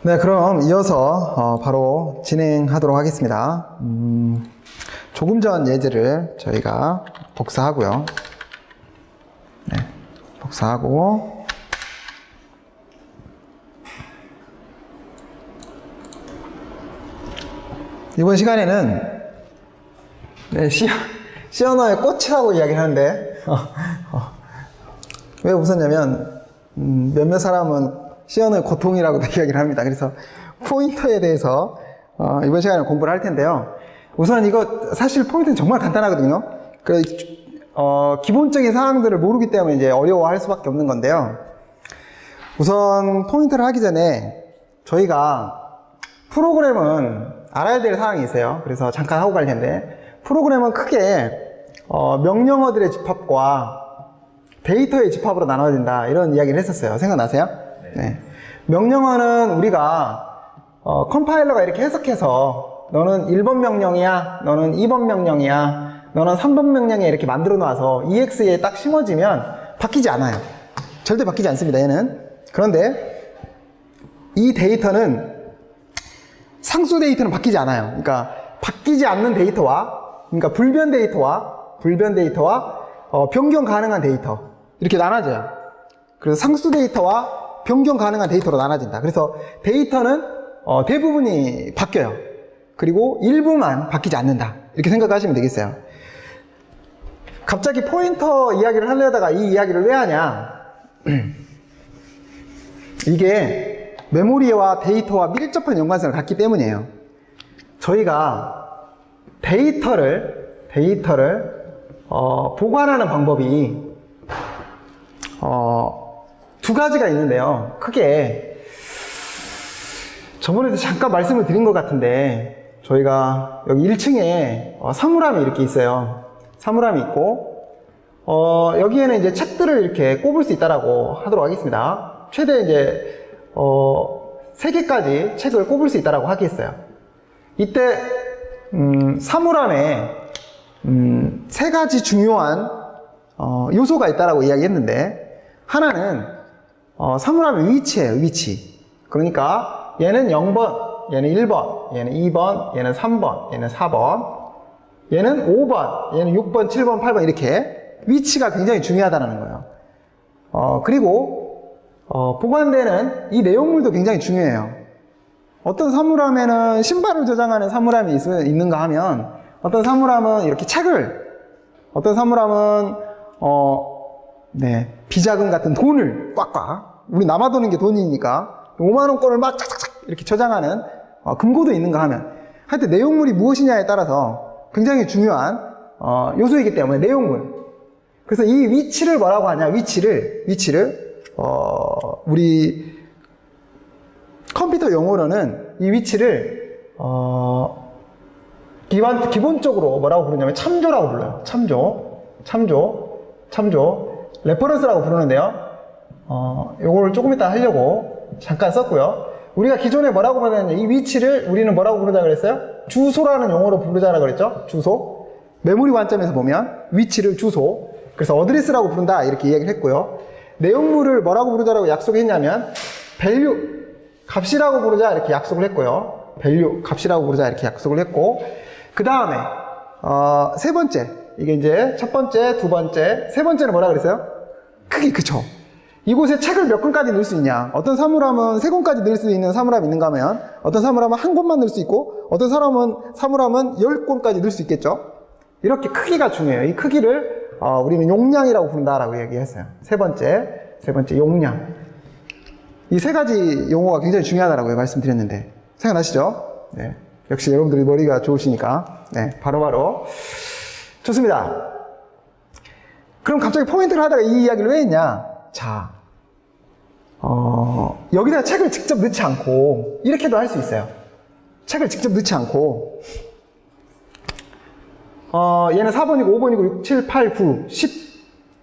네, 그럼 이어서 바로 진행하도록 하겠습니다. 조금 전 예제를 저희가 복사하고요. 네, 복사하고 이번 시간에는 네, C 언어의 꽃이라고 이야기를 하는데 왜 웃었냐면 몇몇 사람은 C 언어의 고통이라고 이야기를 합니다. 그래서 포인터에 대해서 이번 시간에 공부를 할 텐데요. 우선 이거 사실 포인트는 정말 간단하거든요. 기본적인 사항들을 모르기 때문에 이제 어려워할 수밖에 없는 건데요. 우선 포인트를 하기 전에 저희가 프로그램은 알아야 될 사항이 있어요. 그래서 잠깐 하고 갈 텐데, 프로그램은 크게 명령어들의 집합과 데이터의 집합으로 나눠진다, 이런 이야기를 했었어요. 생각나세요? 네. 명령어는 우리가 컴파일러가 이렇게 해석해서 너는 1번 명령이야, 너는 2번 명령이야, 너는 3번 명령이야, 이렇게 만들어 놔서 EX에 딱 심어지면 바뀌지 않아요. 절대 바뀌지 않습니다, 얘는. 그런데 이 데이터는 상수 데이터는 바뀌지 않아요. 그러니까 바뀌지 않는 데이터와, 그러니까 불변 데이터와 변경 가능한 데이터, 이렇게 나눠져요. 그래서 상수 데이터와 변경 가능한 데이터로 나눠진다. 그래서 데이터는 대부분이 바뀌어요. 그리고 일부만 바뀌지 않는다, 이렇게 생각하시면 되겠어요. 갑자기 포인터 이야기를 하려다가 이 이야기를 왜 하냐, 이게 메모리와 데이터와 밀접한 연관성을 갖기 때문이에요. 저희가 데이터를 보관하는 방법이 두 가지가 있는데요. 크게 저번에도 잠깐 말씀을 드린 것 같은데, 저희가 여기 1층에 사물함이 이렇게 있어요. 사물함이 있고 여기에는 이제 책들을 이렇게 꼽을 수 있다라고 하도록 하겠습니다. 최대 이제 3개까지 책을 꼽을 수 있다라고 하겠어요. 이때 사물함에 3가지 중요한 요소가 있다라고 이야기했는데, 하나는 사물함의 위치예요. 위치. 그러니까 얘는 0번, 얘는 1번, 얘는 2번, 얘는 3번, 얘는 4번, 얘는 5번, 얘는 6번, 7번, 8번, 이렇게 위치가 굉장히 중요하다는 거예요. 그리고 보관되는 이 내용물도 굉장히 중요해요. 어떤 사물함에는 신발을 저장하는 사물함이 있는가 하면, 어떤 사물함은 이렇게 책을, 어떤 사물함은 비자금 같은 돈을 꽉꽉, 우리 남아도는 게 돈이니까 5만원권을 막 착착착 이렇게 저장하는 금고도 있는가 하면, 하여튼 내용물이 무엇이냐에 따라서 굉장히 중요한 요소이기 때문에 내용물. 그래서 이 위치를 뭐라고 하냐, 위치를 우리 컴퓨터 용어로는 이 위치를 기본적으로 뭐라고 부르냐면 참조라고 불러요. 참조 레퍼런스라고 부르는데요. 요거를 조금 이따 하려고 잠깐 썼고요. 우리가 기존에 뭐라고 부르냐면 이 위치를 우리는 뭐라고 부르자 그랬어요? 주소라는 용어로 부르자라고 그랬죠. 주소. 메모리 관점에서 보면 위치를 주소, 그래서 어드레스라고 부른다, 이렇게 이야기를 했고요. 내용물을 뭐라고 부르자라고 약속했냐면 value, 값이라고 부르자, 이렇게 약속을 했고요. value, 값이라고 부르자, 이렇게 약속을 했고, 그 다음에 세 번째, 이게 이제 첫 번째, 두 번째, 세 번째는 뭐라 그랬어요? 크기. 그쵸? 이곳에 책을 몇 권까지 넣을 수 있냐. 어떤 사물함은 3권까지 넣을 수 있는 사물함이 있는가 하면, 어떤 사물함은 1권만 넣을 수 있고, 어떤 사물함은 10권까지 넣을 수 있겠죠. 이렇게 크기가 중요해요. 이 크기를 우리는 용량이라고 부른다라고 얘기했어요. 세 번째 용량. 이 3가지 용어가 굉장히 중요하다라고 말씀드렸는데, 생각나시죠? 네. 역시 여러분들이 머리가 좋으시니까, 네, 바로바로. 좋습니다. 그럼 갑자기 포인트를 하다가 이 이야기를 왜 했냐? 자, 여기다가 책을 직접 넣지 않고, 이렇게도 할 수 있어요. 책을 직접 넣지 않고, 얘는 4번이고 5번이고 6, 7, 8, 9, 10.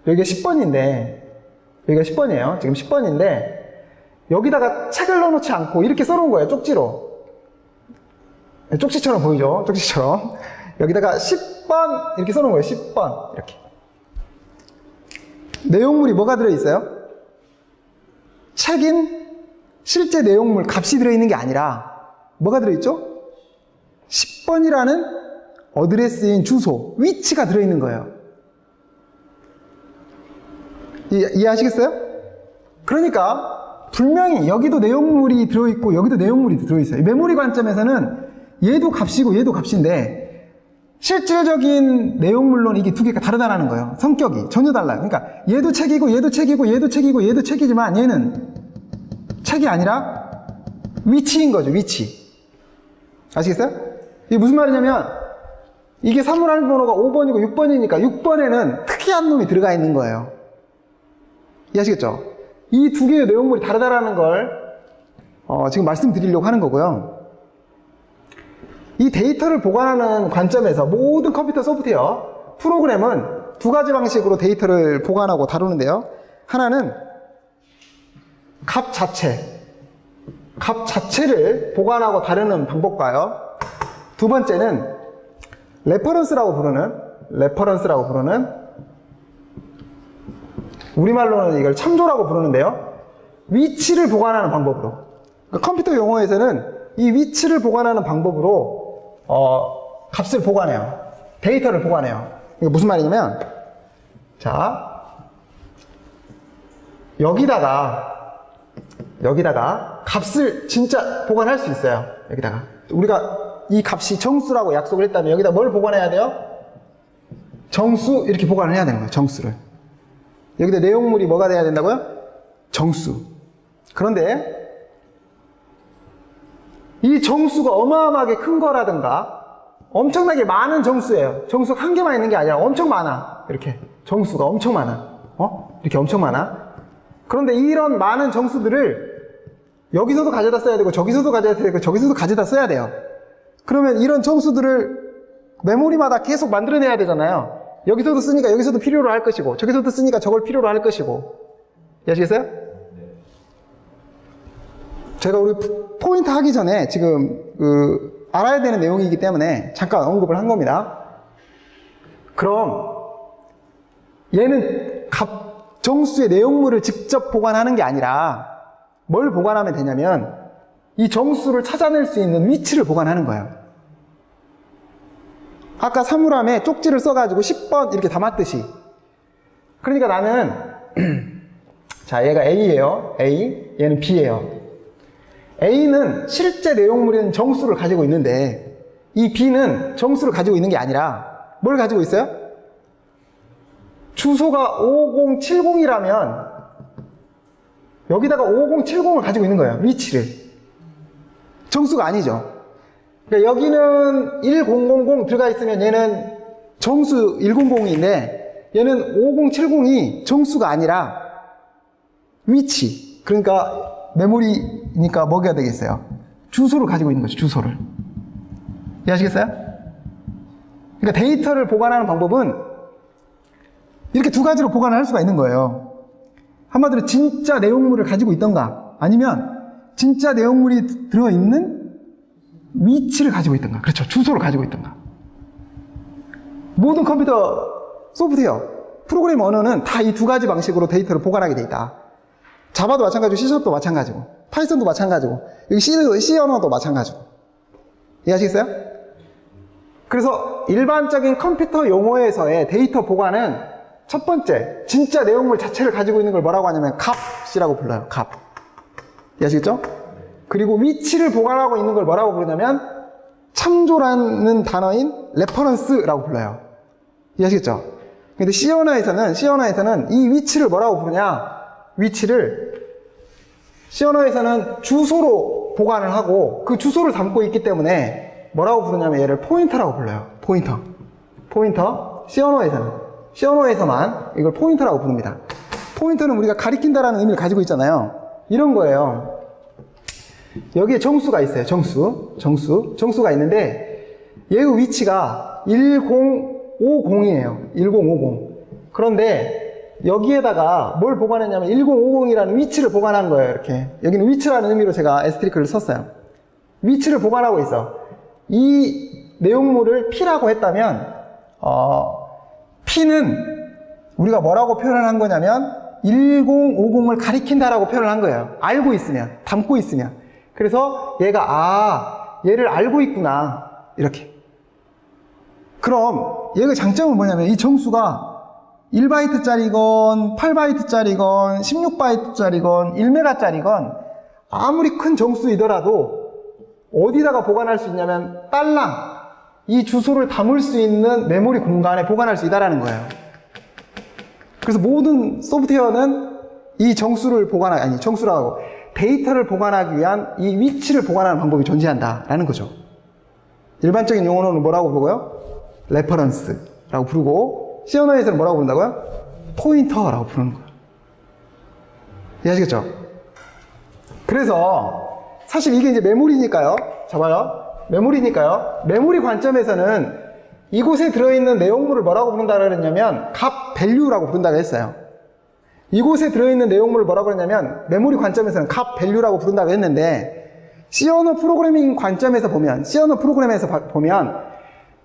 여기가 10번인데, 여기가 10번이에요. 지금 10번인데, 여기다가 책을 넣어놓지 않고 이렇게 써놓은 거예요. 쪽지로. 쪽지처럼 보이죠? 쪽지처럼. 여기다가 10번 이렇게 써놓은 거예요. 10번. 이렇게. 내용물이 뭐가 들어있어요? 책인 실제 내용물 값이 들어있는 게 아니라 뭐가 들어있죠? 10번이라는 어드레스인 주소, 위치가 들어있는 거예요. 이해하시겠어요? 그러니까 분명히 여기도 내용물이 들어있고 여기도 내용물이 들어있어요. 메모리 관점에서는 얘도 값이고 얘도 값인데 실질적인 내용물로는 이게 두 개가 다르다는 거예요. 성격이 전혀 달라요. 그러니까 얘도 책이고 얘도 책이고 얘도 책이고 얘도 책이지만 얘는 책이 아니라 위치인 거죠. 위치. 아시겠어요? 이게 무슨 말이냐면 이게 사물함 번호가 5번이고 6번이니까 6번에는 특이한 놈이 들어가 있는 거예요. 이해하시겠죠? 이 두 개의 내용물이 다르다라는 걸 지금 말씀드리려고 하는 거고요. 이 데이터를 보관하는 관점에서 모든 컴퓨터 소프트웨어, 프로그램은 두 가지 방식으로 데이터를 보관하고 다루는데요. 하나는 값 자체를 보관하고 다루는 방법과요. 두 번째는 레퍼런스라고 부르는 우리말로는 이걸 참조라고 부르는데요. 위치를 보관하는 방법으로. 그러니까 컴퓨터 용어에서는 이 위치를 보관하는 방법으로 값을 보관해요. 데이터를 보관해요. 이게 무슨 말이냐면, 자, 여기다가 값을 진짜 보관할 수 있어요. 여기다가. 우리가 이 값이 정수라고 약속을 했다면 여기다 뭘 보관해야 돼요? 정수, 이렇게 보관을 해야 되는 거예요. 정수를. 여기다 내용물이 뭐가 돼야 된다고요? 정수. 그런데 이 정수가 어마어마하게 큰 거라든가 엄청나게 많은 정수예요. 정수가 한 개만 있는 게 아니라 엄청 많아. 이렇게 정수가 엄청 많아. 이렇게 엄청 많아. 그런데 이런 많은 정수들을 여기서도 가져다 써야 되고 저기서도 가져다 써야 되고 저기서도 가져다 써야 돼요. 그러면 이런 정수들을 메모리마다 계속 만들어내야 되잖아요. 여기서도 쓰니까 여기서도 필요로 할 것이고 저기서도 쓰니까 저걸 필요로 할 것이고. 이해하시겠어요? 제가 우리 포인트 하기 전에 지금 알아야 되는 내용이기 때문에 잠깐 언급을 한 겁니다. 그럼 얘는 정수의 내용물을 직접 보관하는 게 아니라 뭘 보관하면 되냐면 이 정수를 찾아낼 수 있는 위치를 보관하는 거예요. 아까 사물함에 쪽지를 써가지고 10번 이렇게 담았듯이. 그러니까 나는 자, 얘가 A예요. A, 얘는 B예요. A는 실제 내용물인 정수를 가지고 있는데 이 B는 정수를 가지고 있는 게 아니라 뭘 가지고 있어요? 주소가 5070이라면 여기다가 5070을 가지고 있는 거예요. 위치를. 정수가 아니죠. 그러니까 여기는 1000 들어가 있으면 얘는 정수 100인데 얘는 5070이 정수가 아니라 위치. 그러니까 메모리니까 뭐가 되겠어요? 주소를 가지고 있는 거죠. 주소를. 이해하시겠어요? 그러니까 데이터를 보관하는 방법은 이렇게 두 가지로 보관을 할 수가 있는 거예요. 한마디로 진짜 내용물을 가지고 있던가 아니면 진짜 내용물이 들어있는 위치를 가지고 있던가. 그렇죠. 주소를 가지고 있던가. 모든 컴퓨터 소프트웨어, 프로그램 언어는 다 이 두 가지 방식으로 데이터를 보관하게 돼 있다. 자바도 마찬가지고 C#도 마찬가지고 파이썬도 마찬가지고 여기 C 언어도 마찬가지고. 이해하시겠어요? 그래서 일반적인 컴퓨터 용어에서의 데이터 보관은 첫 번째, 진짜 내용물 자체를 가지고 있는 걸 뭐라고 하냐면 값이라고 불러요. 값. 이해하시겠죠? 그리고 위치를 보관하고 있는 걸 뭐라고 부르냐면 참조라는 단어인 레퍼런스라고 불러요. 이해하시겠죠? 근데 C 언어에서는 이 위치를 뭐라고 부르냐? C 언어에서는 주소로 보관을 하고 그 주소를 담고 있기 때문에 뭐라고 부르냐면 얘를 포인터라고 불러요. 포인터. C 언어에서만 이걸 포인터라고 부릅니다. 포인터는 우리가 가리킨다라는 의미를 가지고 있잖아요. 이런 거예요. 여기에 정수가 있어요. 정수가 있는데 얘의 위치가 1050이에요. 1050. 그런데 여기에다가 뭘 보관했냐면 1050이라는 위치를 보관한 거예요. 이렇게. 여기는 위치라는 의미로 제가 에스테리크를 썼어요. 위치를 보관하고 있어. 이 내용물을 P라고 했다면 P는 우리가 뭐라고 표현을 한 거냐면 1050을 가리킨다라고 표현을 한 거예요. 알고 있으면, 담고 있으면. 그래서 얘가 얘를 알고 있구나, 이렇게. 그럼 얘의 장점은 뭐냐면 이 정수가 1바이트짜리건 8바이트짜리건 16바이트짜리건 1메가짜리건 아무리 큰 정수이더라도 어디다가 보관할 수 있냐면 딸랑 이 주소를 담을 수 있는 메모리 공간에 보관할 수 있다는 거예요. 그래서 모든 소프트웨어는 이 정수를 정수라고 데이터를 보관하기 위한 이 위치를 보관하는 방법이 존재한다라는 거죠. 일반적인 용어는 뭐라고 부르고요? 레퍼런스라고 부르고 C 언어에서는 뭐라고 부른다고요? 포인터라고 부르는 거예요. 이해하시겠죠? 그래서 사실 이게 이제 메모리니까요. 잡아요. 메모리니까요. 메모리 관점에서는 이곳에 들어있는 내용물을 뭐라고 부른다고 그랬냐면 값 밸류라고 부른다고 했어요. 이곳에 들어있는 내용물을 뭐라고 그랬냐면 메모리 관점에서는 값 밸류라고 부른다고 했는데 C 언어 프로그래밍 관점에서 보면 C 언어 프로그램에서 보면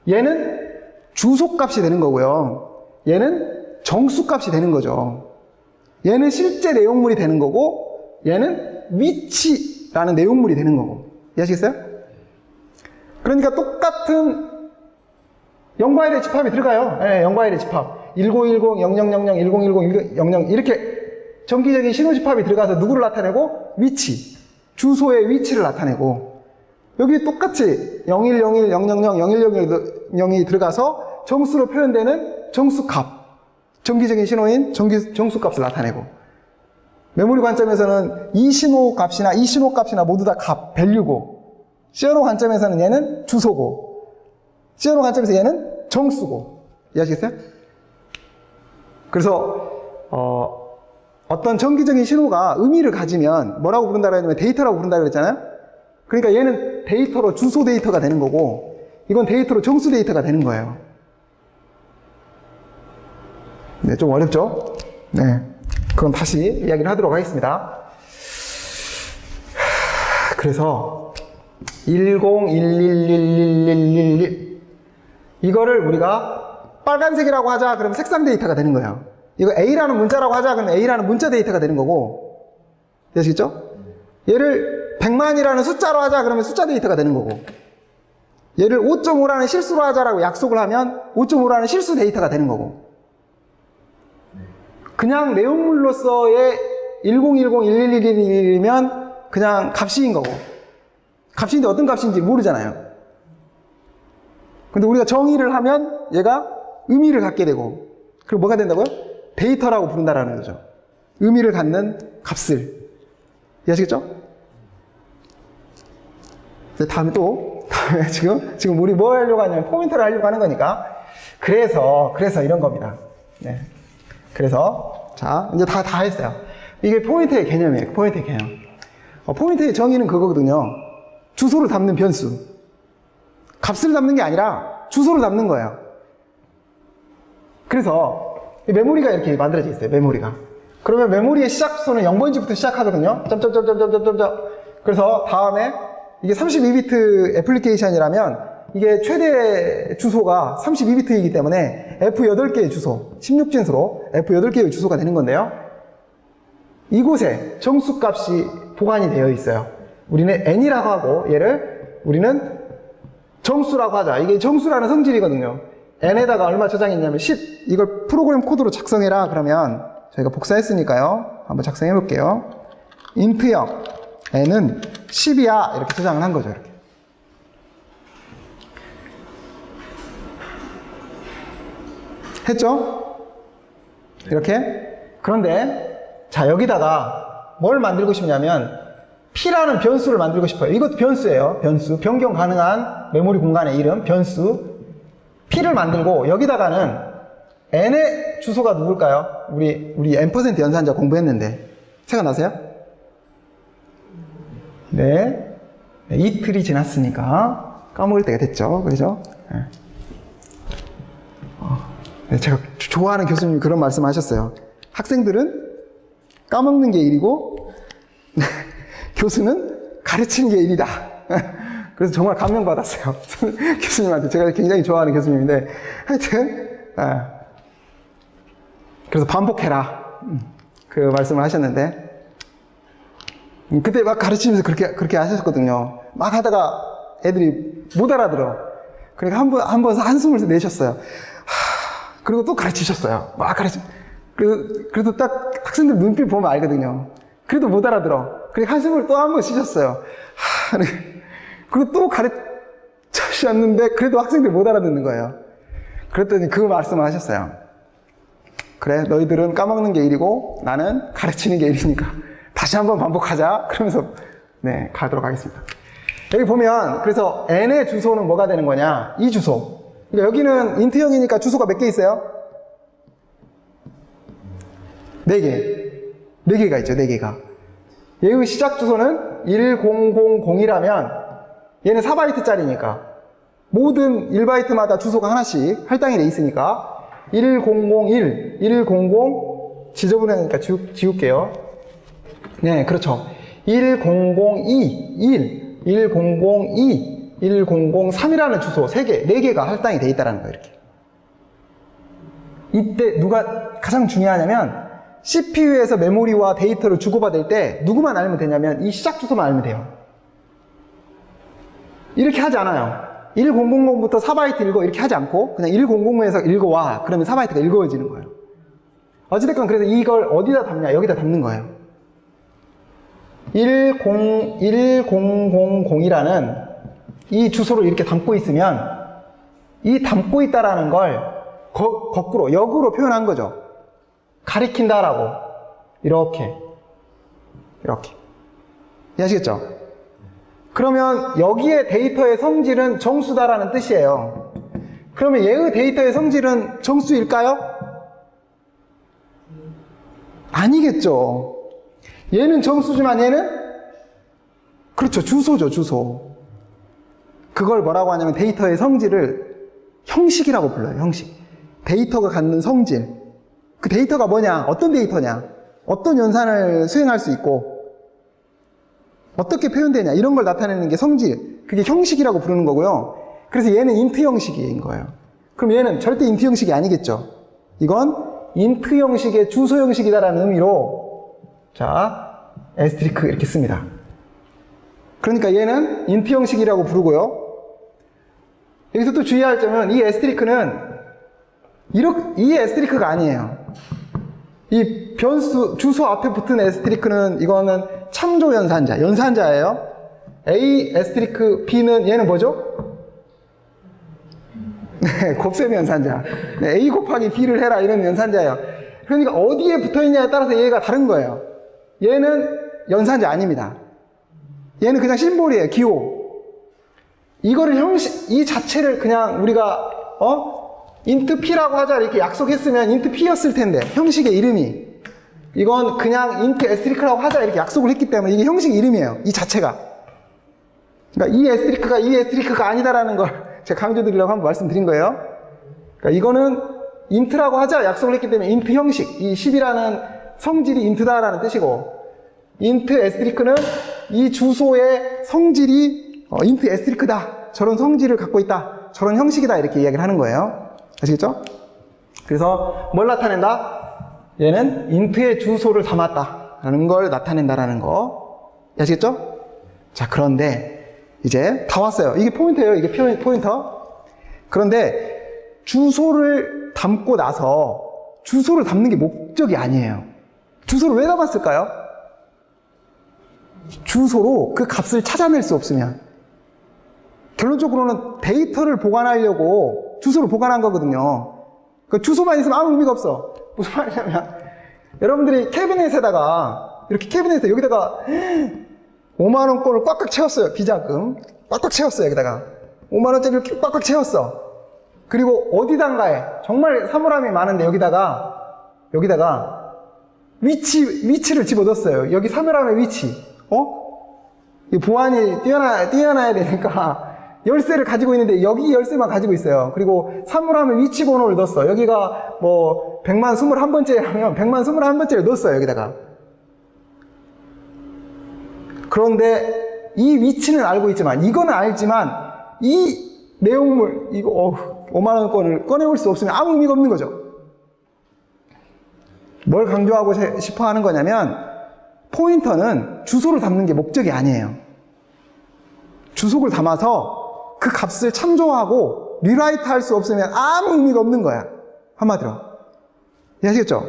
얘는 주소값이 되는 거고요. 얘는 정수값이 되는 거죠. 얘는 실제 내용물이 되는 거고 얘는 위치라는 내용물이 되는 거고. 이해하시겠어요? 그러니까 똑같은 0과 1의 집합이 들어가요. 네, 0과 1의 집합. 1910, 0000, 1010, 1000 이렇게 정기적인 신호 집합이 들어가서 누구를 나타내고? 위치. 주소의 위치를 나타내고 여기 똑같이 0101, 000, 0100이 들어가서 정수로 표현되는 정수값. 정기적인 신호인 정수값을 나타내고 메모리 관점에서는 이 신호값이나 이 신호값이나 모두 다 값, 밸류고 C 언어 관점에서는 얘는 주소고 C 언어 관점에서 얘는 정수고. 이해하시겠어요? 그래서 어떤 정기적인 신호가 의미를 가지면 뭐라고 부른다고 했냐면 데이터라고 부른다고 그랬잖아요. 그러니까 얘는 데이터로 주소 데이터가 되는 거고 이건 데이터로 정수 데이터가 되는 거예요. 네, 좀 어렵죠? 네. 그럼 다시 이야기를 하도록 하겠습니다. 그래서 10111111 이거를 우리가 빨간색이라고 하자 그러면 색상 데이터가 되는 거예요. 이거 A라는 문자라고 하자 그러면 A라는 문자 데이터가 되는 거고. 아시겠죠? 얘를 100만이라는 숫자로 하자 그러면 숫자 데이터가 되는 거고 얘를 5.5라는 실수로 하자라고 약속을 하면 5.5라는 실수 데이터가 되는 거고 그냥 내용물로서의 1010, 1111이면 그냥 값인 거고 값인데 어떤 값인지 모르잖아요. 근데 우리가 정의를 하면 얘가 의미를 갖게 되고 그리고 뭐가 된다고요? 데이터라고 부른다라는 거죠. 의미를 갖는 값을. 이해하시겠죠? 다음에 지금 우리 뭐 하려고 하냐면 포인터를 하려고 하는 거니까 그래서 이런 겁니다. 네. 그래서 자 이제 다 했어요. 이게 포인터의 개념이에요. 포인터의 개념. 포인터의 정의는 그거거든요. 주소를 담는 변수. 값을 담는 게 아니라 주소를 담는 거예요. 그래서 메모리가 이렇게 만들어져 있어요. 메모리가. 그러면 메모리의 시작 주소는 0번지부터 시작하거든요. 점점점점점점점. 그래서 다음에 이게 32비트 애플리케이션이라면 이게 최대 주소가 32비트이기 때문에 F8개의 주소, 16진수로 F8개의 주소가 되는 건데요. 이곳에 정수값이 보관이 되어 있어요. 우리는 n이라고 하고 얘를 우리는 정수라고 하자. 이게 정수라는 성질이거든요. n에다가 얼마 저장이 있냐면 10. 이걸 프로그램 코드로 작성해라. 그러면 저희가 복사했으니까요. 한번 작성해 볼게요. int형 n은 10이야. 이렇게 저장을 한 거죠. 이렇게. 했죠? 이렇게. 그런데 자 여기다가 뭘 만들고 싶냐면 P라는 변수를 만들고 싶어요. 이것도 변수예요. 변수. 변경 가능한 메모리 공간의 이름, 변수. P를 만들고 여기다가는 N의 주소가 누굴까요? 우리 N% 연산자 공부했는데 생각나세요? 네. 이틀이 지났으니까 까먹을 때가 됐죠. 그죠? 네. 네, 제가 좋아하는 교수님이 그런 말씀 하셨어요. 학생들은 까먹는 게 일이고 교수는 가르치는 게 일이다. 그래서 정말 감명받았어요. 교수님한테. 제가 굉장히 좋아하는 교수님인데 하여튼 그래서 반복해라. 그 말씀을 하셨는데, 그때 막 가르치면서 그렇게 하셨거든요. 막 하다가 애들이 못 알아들어. 그러니까 한 번 한숨을 내셨어요. 그리고 또 가르치셨어요. 막 그래도 딱 학생들 눈빛 보면 알거든요. 그래도 못 알아들어. 그러니까 한숨을 또 한 번 쉬셨어요. 그리고 또 가르치셨는데, 그래도 학생들이 못 알아듣는 거예요. 그랬더니 그 말씀을 하셨어요. 그래, 너희들은 까먹는 게 일이고, 나는 가르치는 게 일이니까. 다시 한번 반복하자. 그러면서, 네, 가도록 하겠습니다. 여기 보면, 그래서 n의 주소는 뭐가 되는 거냐? 이 주소. 그러니까 여기는 인트형이니까 주소가 몇 개 있어요? 4개. 4개가 있죠, 4개가. 얘의 시작 주소는 1000이라면, 얘는 4바이트짜리니까. 모든 1바이트마다 주소가 하나씩 할당이 돼 있으니까, 1001, 100, 지저분하니까 지울게요. 네, 그렇죠. 1002, 1, 1002, 1003이라는 주소 3개, 4개가 할당이 돼 있다는 거예요, 이렇게. 이때 누가 가장 중요하냐면, CPU에서 메모리와 데이터를 주고받을 때 누구만 알면 되냐면, 이 시작 주소만 알면 돼요. 이렇게 하지 않아요. 1000부터 4바이트 읽어 이렇게 하지 않고 그냥 1000에서 읽어와. 그러면 4바이트가 읽어지는 거예요. 어찌됐건 그래서 이걸 어디다 담냐? 여기다 담는 거예요. 1000이라는 이 주소를 이렇게 담고 있으면 이 담고 있다라는 걸 거꾸로 역으로 표현한 거죠. 가리킨다라고. 이렇게 이해하시겠죠? 그러면 여기에 데이터의 성질은 정수다라는 뜻이에요. 그러면 얘의 데이터의 성질은 정수일까요? 아니겠죠. 얘는 정수지만 얘는 그렇죠. 주소죠, 주소. 그걸 뭐라고 하냐면 데이터의 성질을 형식이라고 불러요. 형식. 데이터가 갖는 성질. 그 데이터가 뭐냐? 어떤 데이터냐? 어떤 연산을 수행할 수 있고 어떻게 표현되냐? 이런 걸 나타내는 게 성질. 그게 형식이라고 부르는 거고요. 그래서 얘는 인트 형식인 거예요. 그럼 얘는 절대 인트 형식이 아니겠죠. 이건 인트 형식의 주소 형식이다라는 의미로 자, 에스트리크 이렇게 씁니다. 그러니까 얘는 인트 형식이라고 부르고요. 여기서 또 주의할 점은 이 에스트리크는 이 에스트리크가 아니에요. 이 변수, 주소 앞에 붙은 에스트리크는 이거는 참조 연산자예요. A 에스트리크 B는 얘는 뭐죠? 네, 곱셈 연산자. 네, A 곱하기 B를 해라 이런 연산자예요. 그러니까 어디에 붙어 있냐에 따라서 얘가 다른 거예요. 얘는 연산자 아닙니다. 얘는 그냥 심볼이에요. 기호. 이거를 이 자체를 그냥 우리가 int P라고 하자 이렇게 약속했으면 int P였을 텐데 형식의 이름이 이건 그냥 int 에스트리크라고 하자 이렇게 약속을 했기 때문에 이게 형식 이름이에요. 이 자체가. 그러니까 이 에스트리크가 아니다라는 걸 제가 강조드리려고 한번 말씀드린 거예요. 그러니까 이거는 int라고 하자 약속을 했기 때문에 int 형식, 이 10이라는 성질이 int다라는 뜻이고 int 에스트리크는 이 주소의 성질이 int 에스트리크다. 저런 성질을 갖고 있다. 저런 형식이다. 이렇게 이야기를 하는 거예요. 아시겠죠? 그래서 뭘 나타낸다? 얘는 int의 주소를 담았다라는 걸 나타낸다라는 거. 아시겠죠? 자, 그런데 이제 다 왔어요. 이게 포인트예요. 이게 포인터. 그런데 주소를 담고 나서 주소를 담는 게 목적이 아니에요. 주소를 왜 담았을까요? 주소로 그 값을 찾아낼 수 없으면. 결론적으로는 데이터를 보관하려고 주소를 보관한 거거든요. 그 주소만 있으면 아무 의미가 없어. 무슨 말이냐면 여러분들이 캐비넷에다가 이렇게 캐비넷에 여기다가 5만원권을 꽉꽉 채웠어요. 비자금 꽉꽉 채웠어요. 여기다가 5만원짜리 이렇게 꽉꽉 채웠어. 그리고 어디단가에 정말 사물함이 많은데 여기다가 위치를 집어넣었어요. 여기 사물함의 위치. 이 보안이 뛰어나야 되니까 열쇠를 가지고 있는데 여기 열쇠만 가지고 있어요. 그리고 사물함의 위치 번호를 넣었어. 여기가 뭐 100만 21번째라면 100만 21번째를 넣었어요. 여기다가. 그런데 이 위치는 알고 있지만 이거는 알지만 이 내용물 이거 5만원권을 꺼내올 수 없으면 아무 의미가 없는 거죠. 뭘 강조하고 싶어 하는 거냐면, 포인터는 주소를 담는 게 목적이 아니에요. 주소를 담아서 그 값을 참조하고 리라이트 할 수 없으면 아무 의미가 없는 거야. 한마디로. 이해하시겠죠?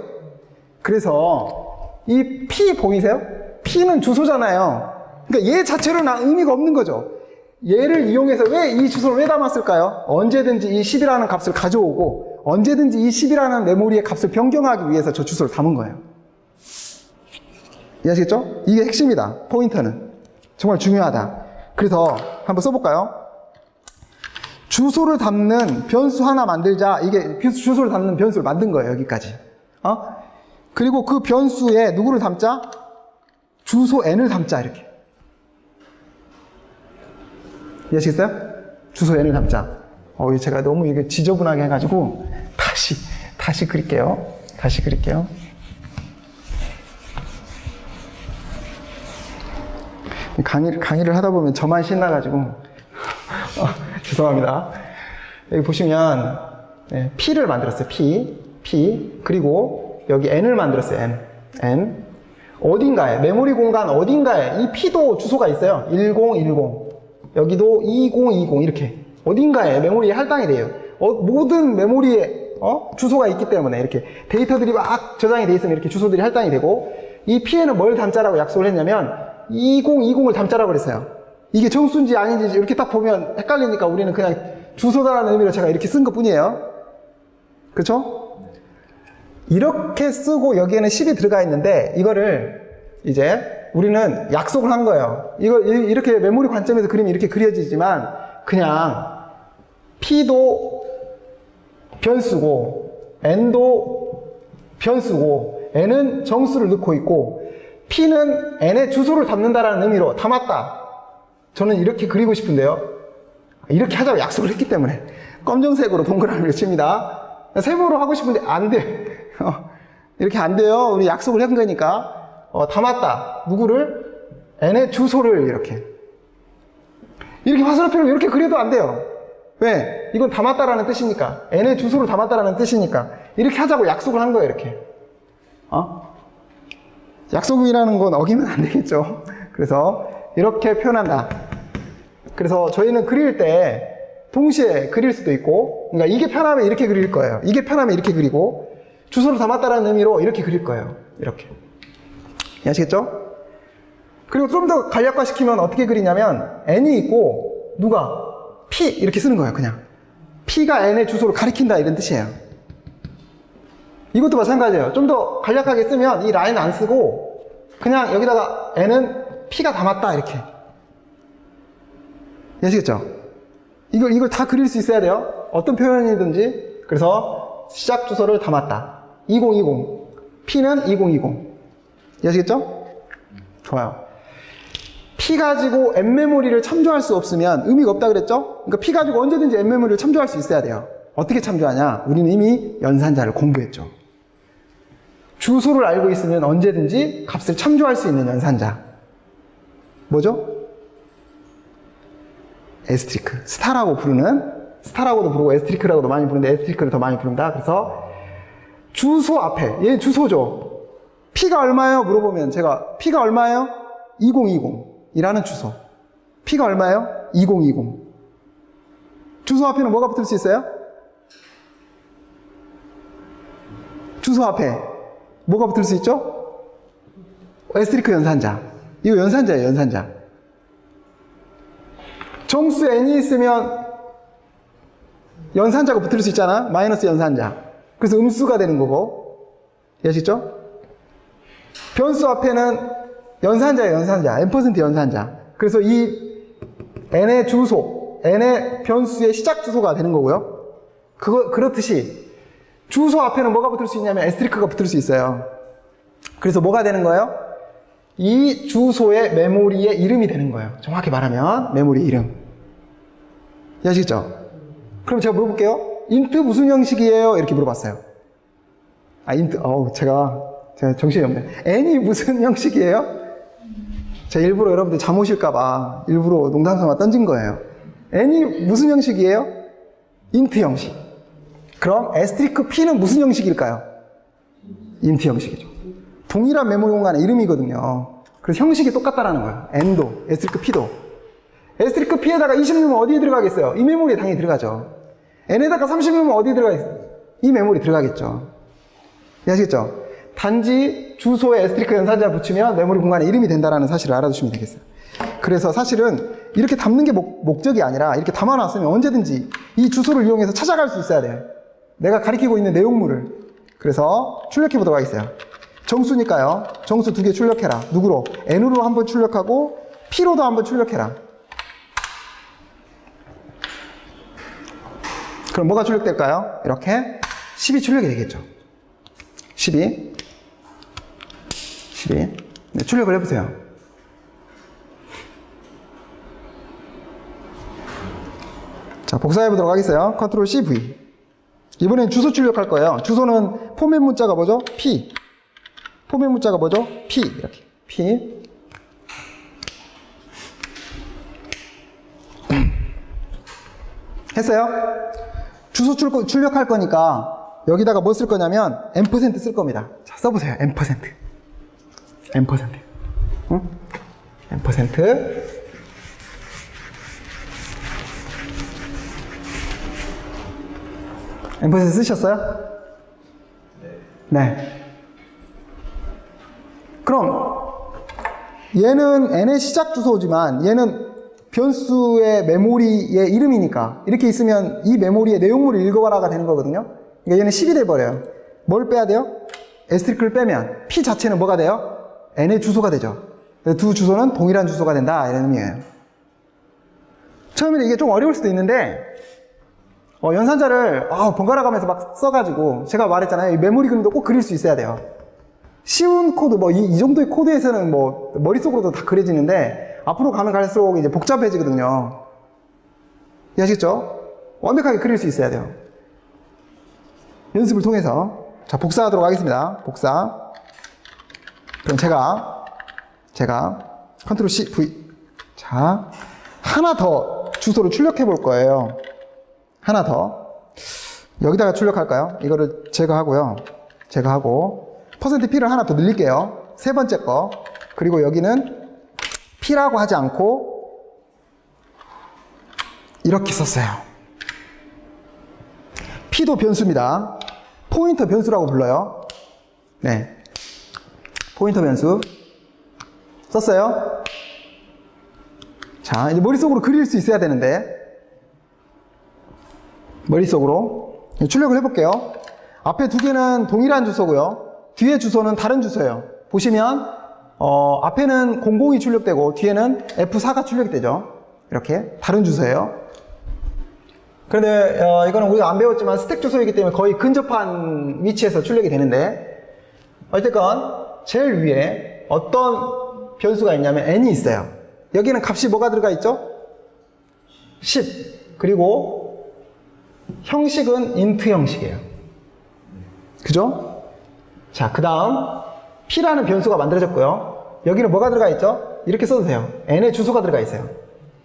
그래서 이 P 보이세요? P는 주소잖아요. 그러니까 얘 자체로는 의미가 없는 거죠. 얘를 이용해서 왜 이 주소를 왜 담았을까요? 언제든지 이 10이라는 값을 가져오고 언제든지 이 10이라는 메모리의 값을 변경하기 위해서 저 주소를 담은 거예요. 이해하시겠죠? 이게 핵심이다. 포인터는. 정말 중요하다. 그래서 한번 써볼까요? 주소를 담는 변수 하나 만들자. 이게 주소를 담는 변수를 만든 거예요. 여기까지. 그리고 그 변수에 누구를 담자? 주소 n을 담자. 이렇게. 이해하시겠어요? 주소 n을 담자. 제가 너무 이게 지저분하게 해가지고 다시 그릴게요. 다시 그릴게요. 강의를 하다 보면 저만 신나가지고 죄송합니다. 여기 보시면 P를 만들었어요. P 그리고 여기 N을 만들었어요. N 어딘가에 메모리 공간 어딘가에 이 P도 주소가 있어요. 1010 여기도 2020 이렇게 어딘가에 메모리에 할당이 돼요. 모든 메모리에 주소가 있기 때문에 이렇게 데이터들이 막 저장이 돼 있으면 이렇게 주소들이 할당이 되고 이 P에는 뭘 담자라고 약속을 했냐면 2020을 담자라고 그랬어요. 이게 정수인지 아닌지 이렇게 딱 보면 헷갈리니까 우리는 그냥 주소다라는 의미로 제가 이렇게 쓴 것 뿐이에요. 그렇죠? 이렇게 쓰고 여기에는 10이 들어가 있는데 이거를 이제 우리는 약속을 한 거예요. 이렇게 메모리 관점에서 그림이 이렇게 그려지지만 그냥 P도 변수고 N도 변수고 N은 정수를 넣고 있고 P는 N의 주소를 담는다라는 의미로 담았다. 저는 이렇게 그리고 싶은데요. 이렇게 하자고 약속을 했기 때문에 검정색으로 동그라미를 칩니다. 세모로 하고 싶은데 안 돼. 이렇게 안 돼요. 우리 약속을 한 거니까 담았다. 누구를? N의 주소를 이렇게 화살표로 이렇게 그려도 안 돼요. 왜? 이건 담았다라는 뜻이니까. N의 주소를 담았다라는 뜻이니까 이렇게 하자고 약속을 한 거예요. 이렇게 약속이라는 건 어기면 안 되겠죠. 그래서 이렇게 표현한다. 그래서 저희는 그릴 때 동시에 그릴 수도 있고, 그러니까 이게 편하면 이렇게 그릴 거예요. 이게 편하면 이렇게 그리고, 주소를 담았다는 의미로 이렇게 그릴 거예요. 이렇게. 이해하시겠죠? 그리고 좀 더 간략화시키면 어떻게 그리냐면 n이 있고 누가? P 이렇게 쓰는 거예요. 그냥 P가 n의 주소를 가리킨다 이런 뜻이에요. 이것도 마찬가지예요. 좀 더 간략하게 쓰면 이 라인 안 쓰고 그냥 여기다가 n은 P가 담았다 이렇게. 이해하시겠죠? 이걸 다 그릴 수 있어야 돼요. 어떤 표현이든지. 그래서 시작 주소를 담았다. 2020 P는 2020. 이해하시겠죠? 좋아요. P 가지고 M 메모리를 참조할 수 없으면 의미가 없다 그랬죠? 그러니까 P 가지고 언제든지 M 메모리를 참조할 수 있어야 돼요. 어떻게 참조하냐? 우리는 이미 연산자를 공부했죠. 주소를 알고 있으면 언제든지 값을 참조할 수 있는 연산자. 뭐죠? 에스트리크. 스타라고 부르는, 스타라고도 부르고 에스트리크라고도 많이 부르는데 에스트리크를 더 많이 부른다. 그래서 주소 앞에, 얘 주소죠. P가 얼마예요? 물어보면 제가 P가 얼마예요? 2020이라는 주소. P가 얼마예요? 2020. 주소 앞에는 뭐가 붙을 수 있어요? 주소 앞에 뭐가 붙을 수 있죠? 에스트리크 연산자. 이거 연산자예요, 연산자. 정수 n이 있으면 연산자가 붙을 수 있잖아. 마이너스 연산자. 그래서 음수가 되는 거고. 이해하시죠? 변수 앞에는 연산자예요, 연산자. n% 연산자. 그래서 이 n의 주소, n의 변수의 시작 주소가 되는 거고요. 그렇듯이 주소 앞에는 뭐가 붙을 수 있냐면 에스트리크가 붙을 수 있어요. 그래서 뭐가 되는 거예요? 이 주소의 메모리의 이름이 되는 거예요. 정확히 말하면 메모리 이름. 이해하시겠죠? 그럼 제가 물어볼게요. int 무슨 형식이에요? 이렇게 물어봤어요. int, 제가 정신이 없네. n이 무슨 형식이에요? 제가 일부러 여러분들 잠 오실까봐 일부러 농담삼아 던진 거예요. n이 무슨 형식이에요? int 형식. 그럼 에스트리크 p는 무슨 형식일까요? int 형식이죠. 동일한 메모리 공간의 이름이거든요. 그래서 형식이 똑같다라는 거예요. n도, p도. p에다가 20넣으면 어디에 들어가겠어요? 이 메모리에 당연히 들어가죠. n에다가 30 넣으면 어디에 들어가겠어요? 이 메모리 들어가겠죠. 이해하시겠죠? 단지 주소에 연산자 붙이면 메모리 공간의 이름이 된다는 사실을 알아두시면 되겠어요. 그래서 사실은 이렇게 담는 게 목적이 아니라 이렇게 담아놨으면 언제든지 이 주소를 이용해서 찾아갈 수 있어야 돼요. 내가 가리키고 있는 내용물을. 그래서 출력해 보도록 하겠어요. 정수니까요. 정수 2개 출력해라. 누구로? n으로 한번 출력하고 p로도 한번 출력해라. 그럼 뭐가 출력될까요? 이렇게 10이 출력이 되겠죠. 12. 네, 출력을 해보세요. 자, 복사해보도록 하겠어요. 컨트롤 C, V. 이번엔 주소 출력할 거예요. 주소는 포맷 문자가 뭐죠? P. 포맷 문자가 뭐죠? P. 이렇게. P. 했어요? 주소 출력할 거니까 여기다가 뭐 쓸 거냐면 M% 쓸 겁니다. 자, 써보세요. M%. 응? M%. M% 쓰셨어요? 네. 그럼 얘는 n의 시작 주소지만 얘는 변수의 메모리의 이름이니까 이렇게 있으면 이 메모리의 내용물을 읽어봐라가 되는 거거든요. 그러니까 얘는 10이 돼버려요. 뭘 빼야 돼요? 에스트리크를 빼면 p 자체는 뭐가 돼요? n의 주소가 되죠. 두 주소는 동일한 주소가 된다 이런 의미예요. 처음에는 이게 좀 어려울 수도 있는데 연산자를 번갈아 가면서 막 써가지고 제가 말했잖아요. 이 메모리 그림도 꼭 그릴 수 있어야 돼요. 쉬운 코드 이 정도의 코드에서는 머릿속으로도 다 그려지는데 앞으로 가면 갈수록 이제 복잡해지거든요. 이해하시겠죠? 완벽하게 그릴 수 있어야 돼요. 연습을 통해서. 자, 복사하도록 하겠습니다. 복사. 그럼 제가 컨트롤 C, V. 자, 하나 더 주소를 출력해 볼 거예요. 하나 더. 여기다가 출력할까요? 이거를 제거하고요. 제거하고 %P를 하나 더 늘릴게요. 세 번째 거. 그리고 여기는 P라고 하지 않고 이렇게 썼어요. P도 변수입니다. 포인터 변수라고 불러요. 네. 포인터 변수. 썼어요. 자, 이제 머릿속으로 그릴 수 있어야 되는데 머릿속으로 출력을 해볼게요. 앞에 두 개는 동일한 주소고요. 뒤에 주소는 다른 주소예요. 보시면 앞에는 00이 출력되고 뒤에는 F4가 출력이 되죠. 이렇게 다른 주소예요. 그런데 이거는 우리가 안 배웠지만 스택 주소이기 때문에 거의 근접한 위치에서 출력이 되는데 어쨌건 제일 위에 어떤 변수가 있냐면 n이 있어요. 여기는 값이 뭐가 들어가 있죠? 10. 그리고 형식은 int 형식이에요. 그죠? 자, 그 다음 p라는 변수가 만들어졌고요. 여기는 뭐가 들어가 있죠? 이렇게 써도 돼요. n의 주소가 들어가 있어요.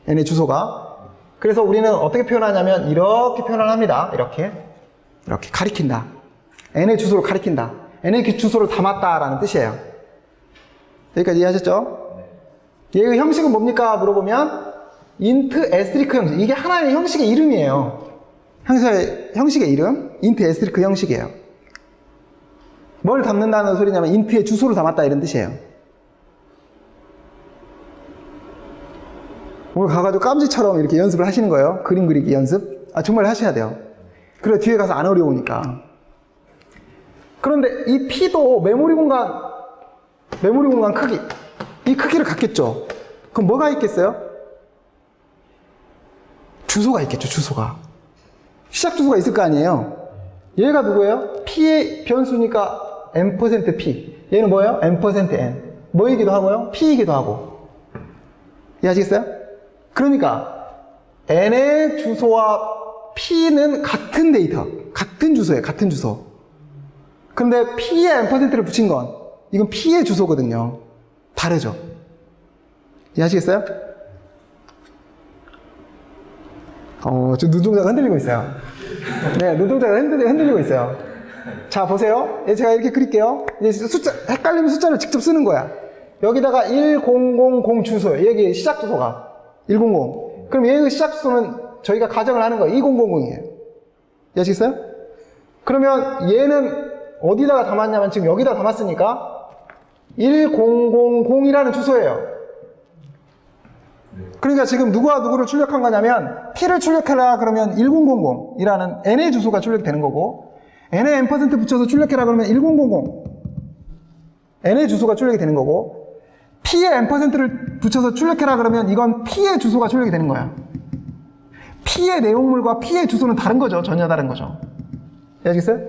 n의 주소가. 그래서 우리는 어떻게 표현하냐면 이렇게 표현을 합니다. 이렇게 가리킨다. n의 주소를 가리킨다. n의 주소를 담았다라는 뜻이에요. 여기까지 이해하셨죠? 얘의 형식은 뭡니까? 물어보면 int asterisk 형식. 이게 하나의 형식의 이름이에요. 형식의 이름 int asterisk 형식이에요. 뭘 담는다는 소리냐면 int의 주소를 담았다 이런 뜻이에요. 오늘 가가지고 깜지처럼 이렇게 연습을 하시는 거예요. 그림 그리기 연습. 정말 하셔야 돼요. 그래 뒤에 가서 안 어려우니까. 그런데 이 P도 메모리 공간 크기, 이 크기를 갖겠죠. 그럼 뭐가 있겠어요? 주소가 있겠죠. 주소가. 시작 주소가 있을 거 아니에요. 얘가 누구예요? P의 변수니까 M%P. 얘는 뭐예요? M%N. 뭐이기도 하고요? P이기도 하고. 이해하시겠어요? 그러니까 n의 주소와 p는 같은 데이터, 같은 주소예요. 같은 주소. 그런데 p에 M%를 붙인 건 이건 p의 주소거든요. 다르죠? 이해하시겠어요? 지금 눈동자가 흔들리고 있어요. 네, 눈동자가 흔들리고 있어요. 자, 보세요. 제가 이렇게 그릴게요. 이제 숫자, 헷갈리면 숫자를 직접 쓰는 거야. 여기다가 1000 주소, 여기 시작 주소가 100. 그럼 얘의 시작 주소는 저희가 가정을 하는 거예요. 2000이에요. 아시겠어요? 그러면 얘는 어디다가 담았냐면 지금 여기다 담았으니까 1000이라는 주소예요. 그러니까 지금 누구와 누구를 출력한 거냐면 P를 출력해라 그러면 1000이라는 N의 주소가 출력이 되는 거고, N에 N% 붙여서 출력해라 그러면 1000 N의 주소가 출력이 되는 거고, P에 N%를 붙여서 출력해라 그러면 이건 P의 주소가 출력이 되는 거야. P의 내용물과 P의 주소는 다른 거죠. 전혀 다른 거죠. 아시겠어요?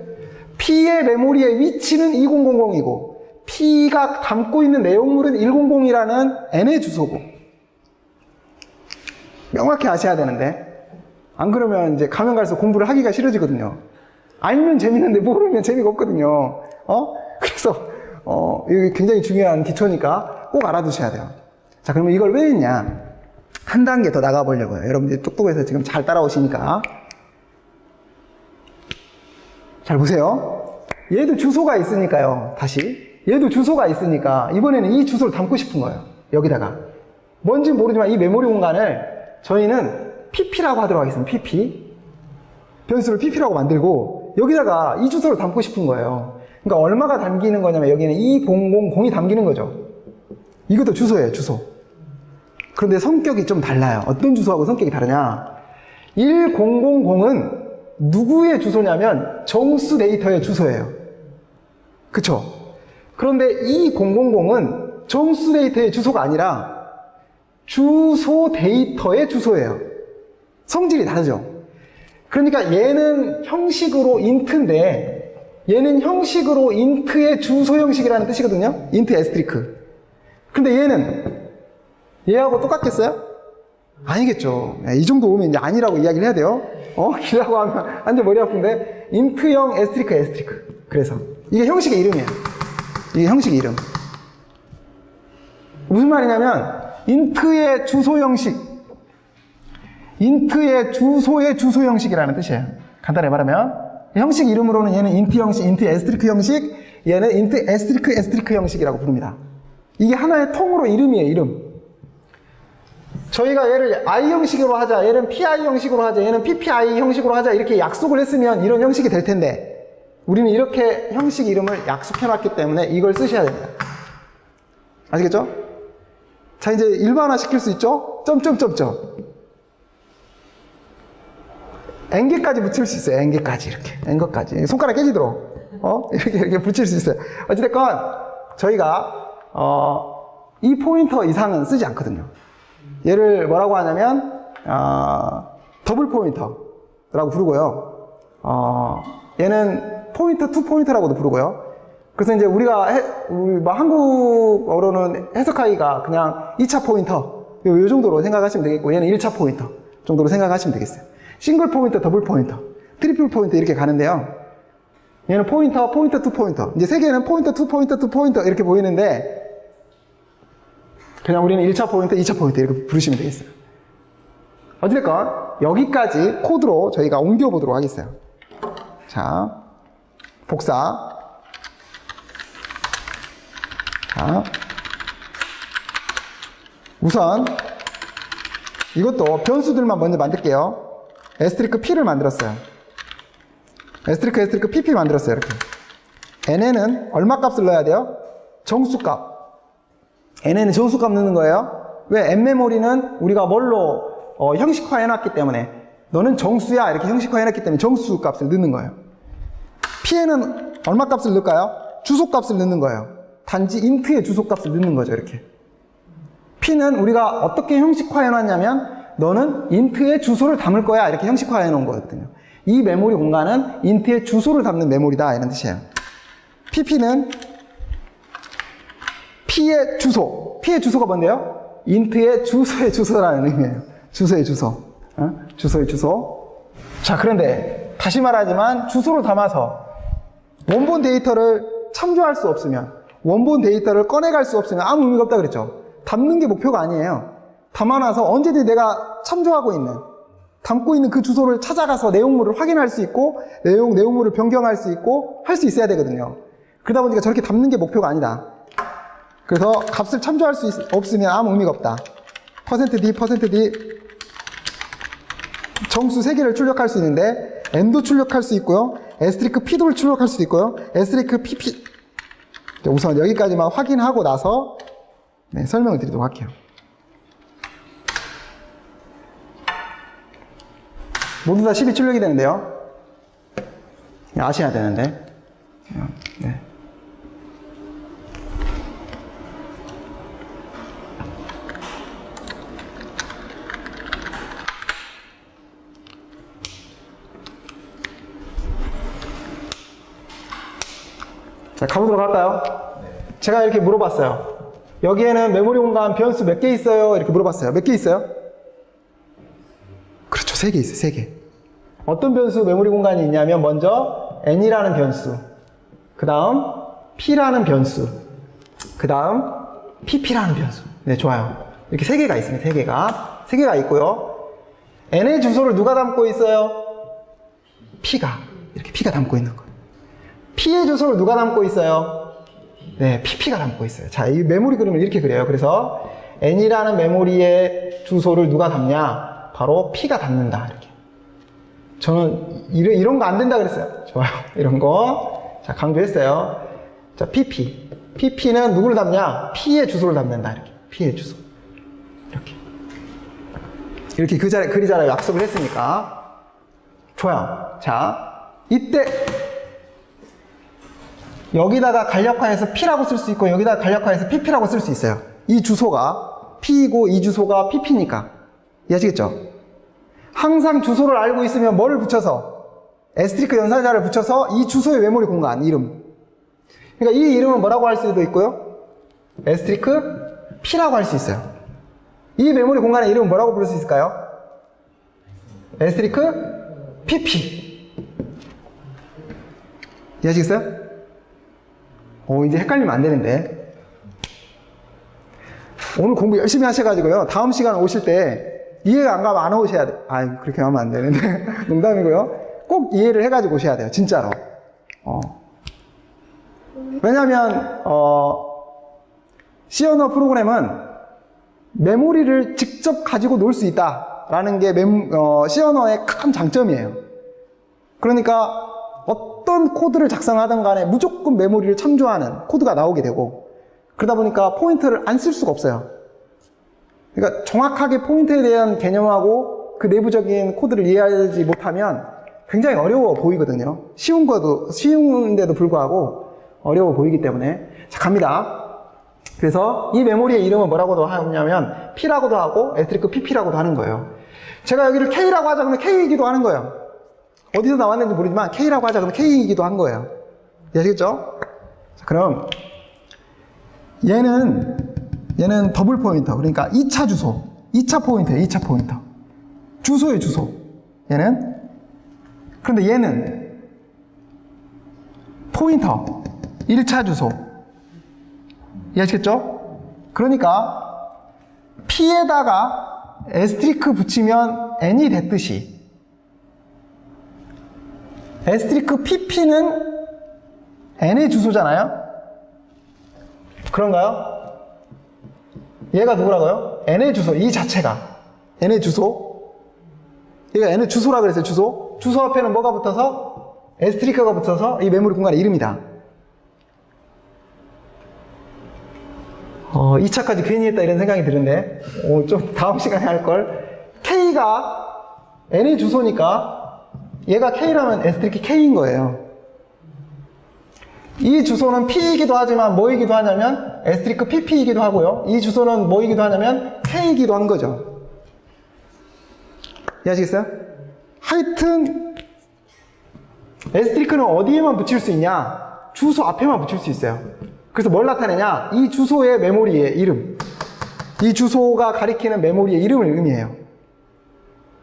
P의 메모리의 위치는 2000이고 P가 담고 있는 내용물은 1000이라는 N의 주소고. 명확히 아셔야 되는데, 안 그러면 이제 가면 갈수록 공부를 하기가 싫어지거든요. 알면 재밌는데 모르면 재미가 없거든요. 그래서 이게 굉장히 중요한 기초니까 꼭 알아두셔야 돼요. 자, 그러면 이걸 왜 했냐? 한 단계 더 나가 보려고요. 여러분들이 똑똑해서 지금 잘 따라오시니까. 잘 보세요. 얘도 주소가 있으니까요. 다시. 얘도 주소가 있으니까 이번에는 이 주소를 담고 싶은 거예요. 여기다가. 뭔지 모르지만 이 메모리 공간을 저희는 pp라고 하도록 하겠습니다. pp. 변수를 pp라고 만들고 여기다가 이 주소를 담고 싶은 거예요. 그러니까 얼마가 담기는 거냐면 여기는 2000이 담기는 거죠. 이것도 주소예요. 주소. 그런데 성격이 좀 달라요. 어떤 주소하고 성격이 다르냐? 1000은 누구의 주소냐면 정수 데이터의 주소예요. 그쵸? 그런데 2000은 정수 데이터의 주소가 아니라 주소 데이터의 주소예요. 성질이 다르죠? 그러니까 얘는 형식으로 int인데 얘는 형식으로 int의 주소 형식이라는 뜻이거든요. int asterisk. 근데 얘는 얘하고 똑같겠어요? 아니겠죠. 이 정도 오면 이제 아니라고 이야기를 해야 돼요. 이라고 하면 완전 머리 아픈데 int형 asterisk. 그래서 이게 형식의 이름이에요. 이게 형식의 이름. 무슨 말이냐면 int의 주소 형식, int의 주소의 주소 형식이라는 뜻이에요. 간단히 말하면 형식 이름으로는 얘는 int 형식, int asterisk 형식, 얘는 int asterisk 형식이라고 부릅니다. 이게 하나의 통으로 이름이에요. 이름. 저희가 얘를 i 형식으로 하자, 얘는 pi 형식으로 하자, 얘는 ppi 형식으로 하자 이렇게 약속을 했으면 이런 형식이 될 텐데 우리는 이렇게 형식 이름을 약속해놨기 때문에 이걸 쓰셔야 됩니다. 아시겠죠? 자, 이제 일반화 시킬 수 있죠? 점점점점. n개까지 붙일 수 있어요. n개까지 이렇게. n개까지. 손가락 깨지도록. 이렇게 붙일 수 있어요. 어찌됐건, 저희가, 이 포인터 이상은 쓰지 않거든요. 얘를 뭐라고 하냐면, 더블 포인터라고 부르고요. 얘는 포인터 투 포인터라고도 부르고요. 그래서 이제 우리가 한국어로는 해석하기가 그냥 2차 포인터 이 정도로 생각하시면 되겠고, 얘는 1차 포인터 정도로 생각하시면 되겠어요. 싱글 포인터, 더블 포인터, 트리플 포인터 이렇게 가는데요. 얘는 포인터, 포인터 투 포인터. 이제 세 개는 포인터 투 포인터 투 포인터 이렇게 보이는데 그냥 우리는 1차 포인터, 2차 포인터 이렇게 부르시면 되겠어요. 어찌됐건 여기까지 코드로 저희가 옮겨보도록 하겠어요. 자, 복사. 자, 우선 이것도 변수들만 먼저 만들게요. asterisk p를 만들었어요. asterisk pp 만들었어요. 이렇게 n에는 얼마 값을 넣어야 돼요? 정수값. n에는 정수값 넣는 거예요. 왜? n메모리는 우리가 뭘로 형식화 해놨기 때문에 너는 정수야 이렇게 형식화 해놨기 때문에 정수값을 넣는 거예요. p에는 얼마 값을 넣을까요? 주소값을 넣는 거예요. 단지 int의 주소값을 넣는 거죠. 이렇게 p는 우리가 어떻게 형식화 해놨냐면 너는 int의 주소를 담을 거야 이렇게 형식화 해놓은 거거든요. 이 메모리 공간은 int의 주소를 담는 메모리다 이런 뜻이에요. pp는 p의 주소. p의 주소가 뭔데요? int의 주소의 주소라는 의미예요. 주소의 주소. 주소의 주소. 자, 그런데 다시 말하지만 주소를 담아서 원본 데이터를 참조할 수 없으면, 원본 데이터를 꺼내갈 수 없으면 아무 의미가 없다 그랬죠. 담는 게 목표가 아니에요. 담아놔서 언제든지 내가 참조하고 있는, 담고 있는 그 주소를 찾아가서 내용물을 확인할 수 있고 내용물을 변경할 수 있고 할 수 있어야 되거든요. 그러다 보니까 저렇게 담는 게 목표가 아니다. 그래서 값을 참조할 수 없으면 아무 의미가 없다. %d 정수 3개를 출력할 수 있는데 n도 출력할 수 있고요. asterisk p도 출력할 수도 있고요. asterisk pp. 우선 여기까지만 확인하고 나서 설명을 드리도록 할게요. 모두 다 12 출력이 되는데요. 아셔야 되는데. 네. 자, 가보도록 할까요? 제가 이렇게 물어봤어요. 여기에는 메모리 공간 변수 몇 개 있어요? 이렇게 물어봤어요. 몇 개 있어요? 그렇죠. 3개 있어요. 3개. 어떤 변수 메모리 공간이 있냐면 먼저 n이라는 변수, 그 다음 p라는 변수, 그 다음 pp라는 변수. 네, 좋아요. 이렇게 3개가 있습니다. 3개가 있고요. n의 주소를 누가 담고 있어요? p가. 이렇게 p가 담고 있는 거예요. p의 주소를 누가 담고 있어요? 네, pp가 담고 있어요. 자, 이 메모리 그림을 이렇게 그려요. 그래서 n이라는 메모리의 주소를 누가 담냐? 바로 p가 담는다. 이렇게. 저는 이런 거 안 된다 그랬어요. 좋아요. 이런 거. 자, 강조했어요. 자, pp. pp는 누구를 담냐? p의 주소를 담는다. 이렇게. p의 주소. 이렇게. 이렇게 그리자라고 약속을 했으니까. 좋아요. 자, 이때 여기다가 간략화해서 p라고 쓸 수 있고 여기다가 간략화해서 pp라고 쓸 수 있어요. 이 주소가 p이고 이 주소가 pp니까. 이해하시겠죠? 항상 주소를 알고 있으면 뭐를 붙여서 asterisk 연산자를 붙여서 이 주소의 메모리 공간 이름. 그러니까 이 이름은 뭐라고 할 수도 있고요. asterisk p라고 할 수 있어요. 이 메모리 공간의 이름은 뭐라고 부를 수 있을까요? asterisk pp. 이해하시겠어요? 이제 헷갈리면 안 되는데. 오늘 공부 열심히 하셔가지고요. 다음 시간 오실 때 이해가 안 가면 안 오셔야 돼요. 그렇게 하면 안 되는데. 농담이고요. 꼭 이해를 해가지고 오셔야 돼요. 진짜로. 왜냐면, C 언어 프로그램은 메모리를 직접 가지고 놀 수 있다라는 게 C 언어의 큰 장점이에요. 그러니까 어떤 코드를 작성하든 간에 무조건 메모리를 참조하는 코드가 나오게 되고, 그러다 보니까 포인터를 안 쓸 수가 없어요. 그러니까 정확하게 포인터에 대한 개념하고 그 내부적인 코드를 이해하지 못하면 굉장히 어려워 보이거든요. 쉬운데도 불구하고 어려워 보이기 때문에. 자, 갑니다. 그래서 이 메모리의 이름은 뭐라고도 하냐면 P라고도 하고 asterisk pp라고도 하는 거예요. 제가 여기를 K라고 하자 그러면 K이기도 하는 거예요. 어디서 나왔는지 모르지만 K라고 하자 그러면 K이기도 한 거예요. 이해하시겠죠? 자, 그럼 얘는 더블 포인터. 그러니까 2차 주소. 2차 포인터예요. 2차 포인터. 주소의 주소. 그런데 얘는 포인터. 1차 주소. 이해하시겠죠? 그러니까 P에다가 asterisk 붙이면 n이 됐듯이 asterisk pp는 n의 주소잖아요? 그런가요? 얘가 누구라고요? n의 주소, 이 자체가 n의 주소. 얘가 n의 주소라 그랬어요. 주소 앞에는 뭐가 붙어서? asterisk가 붙어서 이 메모리 공간의 이름이다. 2차까지 괜히 했다 이런 생각이 드는데 좀 다음 시간에 할걸. K가 n의 주소니까 얘가 K라면 asterisk K인 거예요. 이 주소는 P이기도 하지만 뭐이기도 하냐면 asterisk pp이기도 하고요. 이 주소는 뭐이기도 하냐면 K이기도 한 거죠. 이해하시겠어요? 하여튼 asterisk는 어디에만 붙일 수 있냐? 주소 앞에만 붙일 수 있어요. 그래서 뭘 나타내냐? 이 주소의 메모리의 이름. 이 주소가 가리키는 메모리의 이름을 의미해요.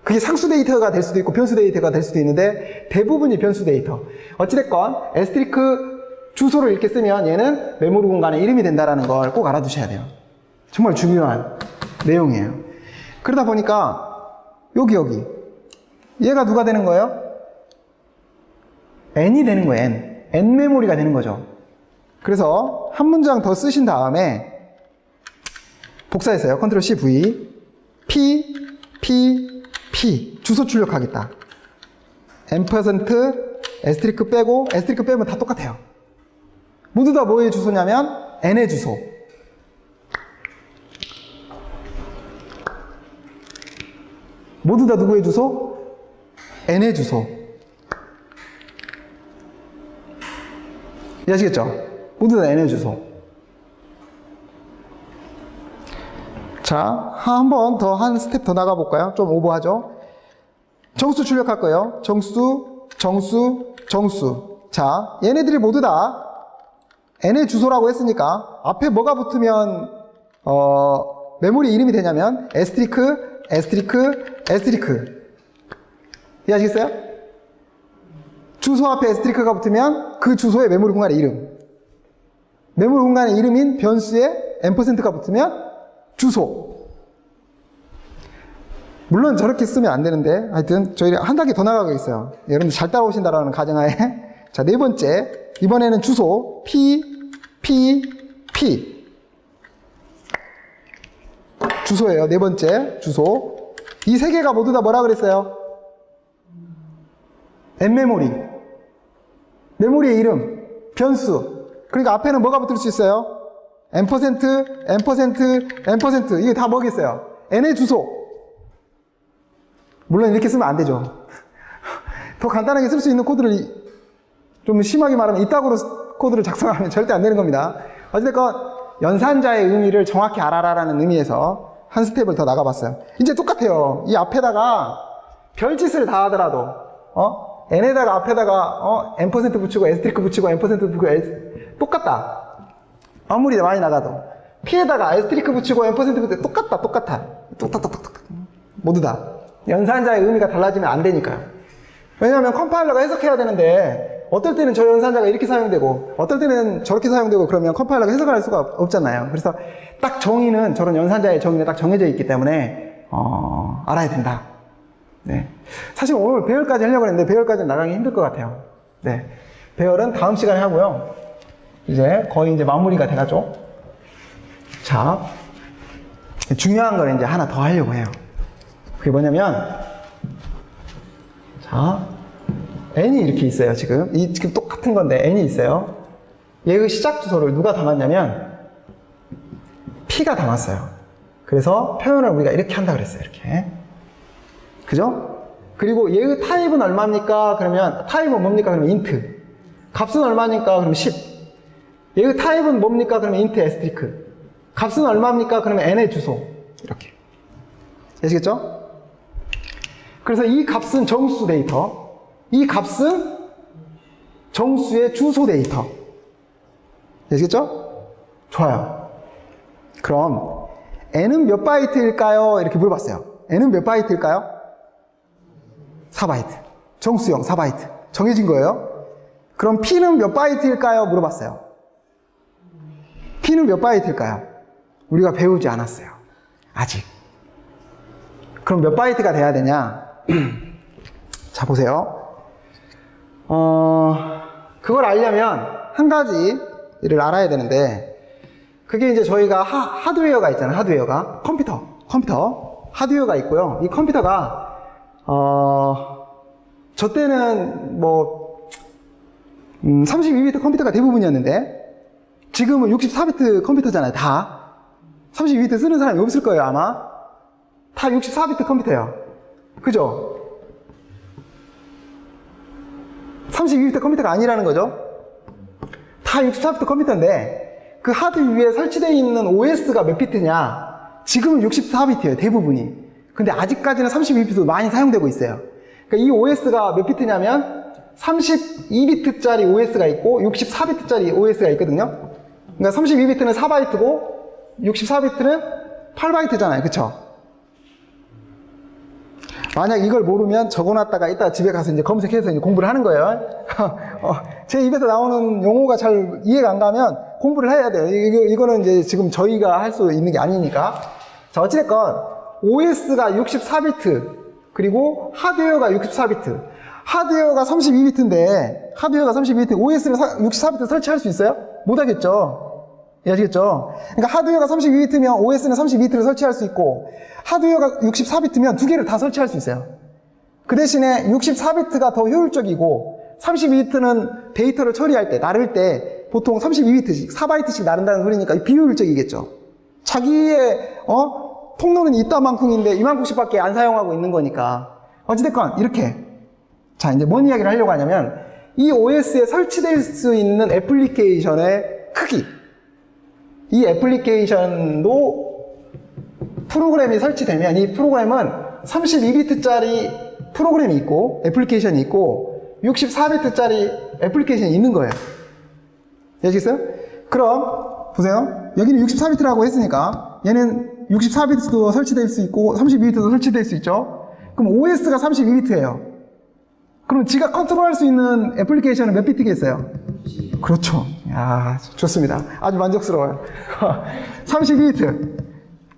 그게 상수 데이터가 될 수도 있고 변수 데이터가 될 수도 있는데 대부분이 변수 데이터. 어찌됐건 asterisk 주소를 이렇게 쓰면 얘는 메모리 공간의 이름이 된다는 걸 꼭 알아두셔야 돼요. 정말 중요한 내용이에요. 그러다 보니까 여기 얘가 누가 되는 거예요? n이 되는 거예요. n 메모리가 되는 거죠. 그래서 한 문장 더 쓰신 다음에 복사했어요. 컨트롤 C V P 주소 출력하겠다. 앰퍼센트 에스트리크 빼고 에스트리크 빼면 다 똑같아요. 모두 다 뭐의 주소냐면 n의 주소. 모두 다 누구의 주소? n의 주소. 이해하시겠죠? 모두 다 n의 주소. 자, 한 번 더, 한 스텝 더 나가볼까요? 좀 오버하죠? 정수 출력할 거예요. 정수. 자, 얘네들이 모두 다 n의 주소라고 했으니까 앞에 뭐가 붙으면 메모리 이름이 되냐면 에스트리크. 이해하시겠어요? 주소 앞에 에스트리크가 붙으면 그 주소의 메모리 공간의 이름. 메모리 공간의 이름인 변수에 앰퍼센트가 붙으면 주소. 물론 저렇게 쓰면 안 되는데 하여튼 저희 한 단계 더 나가고 있어요. 여러분들 잘 따라오신다라는 가정하에. 자, 네 번째. 이번에는 주소 P 주소예요. 네 번째 주소. 이 세 개가 모두 다 뭐라 그랬어요? n메모리. 메모리의 이름, 변수. 그러니까 앞에는 뭐가 붙을 수 있어요? 앰퍼센트. 이게 다 뭐겠어요? n의 주소. 물론 이렇게 쓰면 안 되죠. 더 간단하게 쓸 수 있는 코드를 좀 심하게 말하면 이따구로 코드를 작성하면 절대 안 되는 겁니다. 어쨌든 연산자의 의미를 정확히 알아라라는 의미에서 한 스텝을 더 나가봤어요. 이제 똑같아요. 이 앞에다가 별짓을 다 하더라도 n에다가 앞에다가 앰퍼센트 붙이고 에스트리크 붙이고 앰퍼센트 붙이고 똑같다. 아무리 많이 나가도 P에다가 에스트리크 붙이고 앰퍼센트 붙이고 똑같다. 모두 다 연산자의 의미가 달라지면 안 되니까요. 왜냐하면 컴파일러가 해석해야 되는데 어떨 때는 저 연산자가 이렇게 사용되고 어떨 때는 저렇게 사용되고 그러면 컴파일러가 해석을 할 수가 없잖아요. 그래서 딱 정의는 저런 연산자의 정의는 딱 정해져 있기 때문에 알아야 된다. 네. 사실 오늘 배열까지 하려고 했는데 배열까지는 나가기 힘들 것 같아요. 네. 배열은 다음 시간에 하고요. 이제 거의 이제 마무리가 돼가죠. 자, 중요한 거는 이제 하나 더 하려고 해요. 그게 뭐냐면, 자, n이 이렇게 있어요, 지금. 지금 똑같은 건데, n이 있어요. 얘의 시작 주소를 누가 담았냐면, P가 담았어요. 그래서 표현을 우리가 이렇게 한다 그랬어요, 이렇게. 그죠? 그리고 얘의 타입은 얼마입니까? 그러면, 타입은 뭡니까? 그러면 int. 값은 얼마입니까? 그러면 10. 얘의 타입은 뭡니까? 그러면 int 에스트리크. 값은 얼마입니까? 그러면 n의 주소. 이렇게. 아시겠죠? 그래서 이 값은 정수 데이터. 이 값은 정수의 주소 데이터. 아시겠죠? 좋아요. 그럼 n은 몇 바이트일까요? 이렇게 물어봤어요. n은 몇 바이트일까요? 4바이트. 정수형 4바이트. 정해진 거예요. 그럼 P는 몇 바이트일까요? 물어봤어요. P는 몇 바이트일까요? 우리가 배우지 않았어요. 아직. 그럼 몇 바이트가 돼야 되냐? 자, 보세요. 그걸 알려면 한 가지를 알아야 되는데, 그게 이제 저희가 하드웨어가 있잖아요. 하드웨어가. 컴퓨터. 하드웨어가 있고요. 이 컴퓨터가, 저 때는 32비트 컴퓨터가 대부분이었는데, 지금은 64비트 컴퓨터잖아요, 다. 32비트 쓰는 사람이 없을 거예요, 아마. 다 64비트 컴퓨터예요. 그죠? 32비트 컴퓨터가 아니라는 거죠. 다 64비트 컴퓨터인데, 그 하드 위에 설치되어 있는 OS가 몇 비트냐? 지금은 64비트예요, 대부분이. 근데 아직까지는 32비트도 많이 사용되고 있어요. 그러니까 이 OS가 몇 비트냐면, 32비트짜리 OS가 있고, 64비트짜리 OS가 있거든요. 그러니까 32비트는 4바이트고 64비트는 8바이트잖아요. 그쵸? 만약 이걸 모르면 적어놨다가 이따 집에 가서 이제 검색해서 이제 공부를 하는 거예요. 제 입에서 나오는 용어가 잘 이해가 안 가면 공부를 해야 돼요. 이거는 이제 지금 저희가 할 수 있는 게 아니니까. 자, 어찌됐건 OS가 64비트 그리고 하드웨어가 64비트. 하드웨어가 32비트인데, 하드웨어가 32비트, OS를 64비트 설치할 수 있어요? 못하겠죠? 아시겠죠? 그러니까 하드웨어가 32비트면 OS는 32비트를 설치할 수 있고, 하드웨어가 64비트면 두 개를 다 설치할 수 있어요. 그 대신에 64비트가 더 효율적이고, 32비트는 데이터를 처리할 때, 나를 때, 보통 32비트씩, 4바이트씩 나른다는 소리니까 비효율적이겠죠. 자기의, 통로는 이따만큼인데 이만큼씩밖에 안 사용하고 있는 거니까. 어찌됐건, 이렇게. 자, 이제 뭔 이야기를 하려고 하냐면, 이 OS에 설치될 수 있는 애플리케이션의 크기. 이 애플리케이션도 프로그램이 설치되면 이 프로그램은 32비트짜리 프로그램이 있고 애플리케이션이 있고 64비트짜리 애플리케이션이 있는 거예요. 아시겠어요? 그럼 보세요. 여기는 64비트라고 했으니까 얘는 64비트도 설치될 수 있고 32비트도 설치될 수 있죠. 그럼 OS가 32비트예요. 그럼 지가 컨트롤할 수 있는 애플리케이션은 몇 비트겠어요? 그렇죠. 야, 좋습니다. 아주 만족스러워요. 32비트.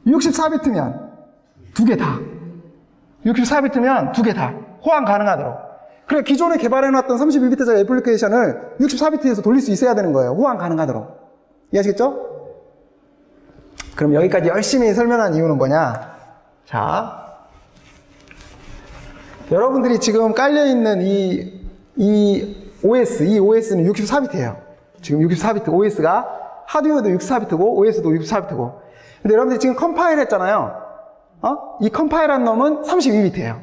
64비트면 두 개 다. 64비트면 두 개 다. 호환 가능하도록. 그래, 기존에 개발해놨던 32비트짜리 애플리케이션을 64비트에서 돌릴 수 있어야 되는 거예요. 호환 가능하도록. 이해하시겠죠? 그럼 여기까지 열심히 설명한 이유는 뭐냐? 자, 여러분들이 지금 깔려있는 이 OS는 64비트예요. 지금 64비트, OS가 하드웨어도 64비트고 OS도 64비트고. 근데 여러분들이 지금 컴파일 했잖아요. 이 컴파일한 놈은 32비트예요.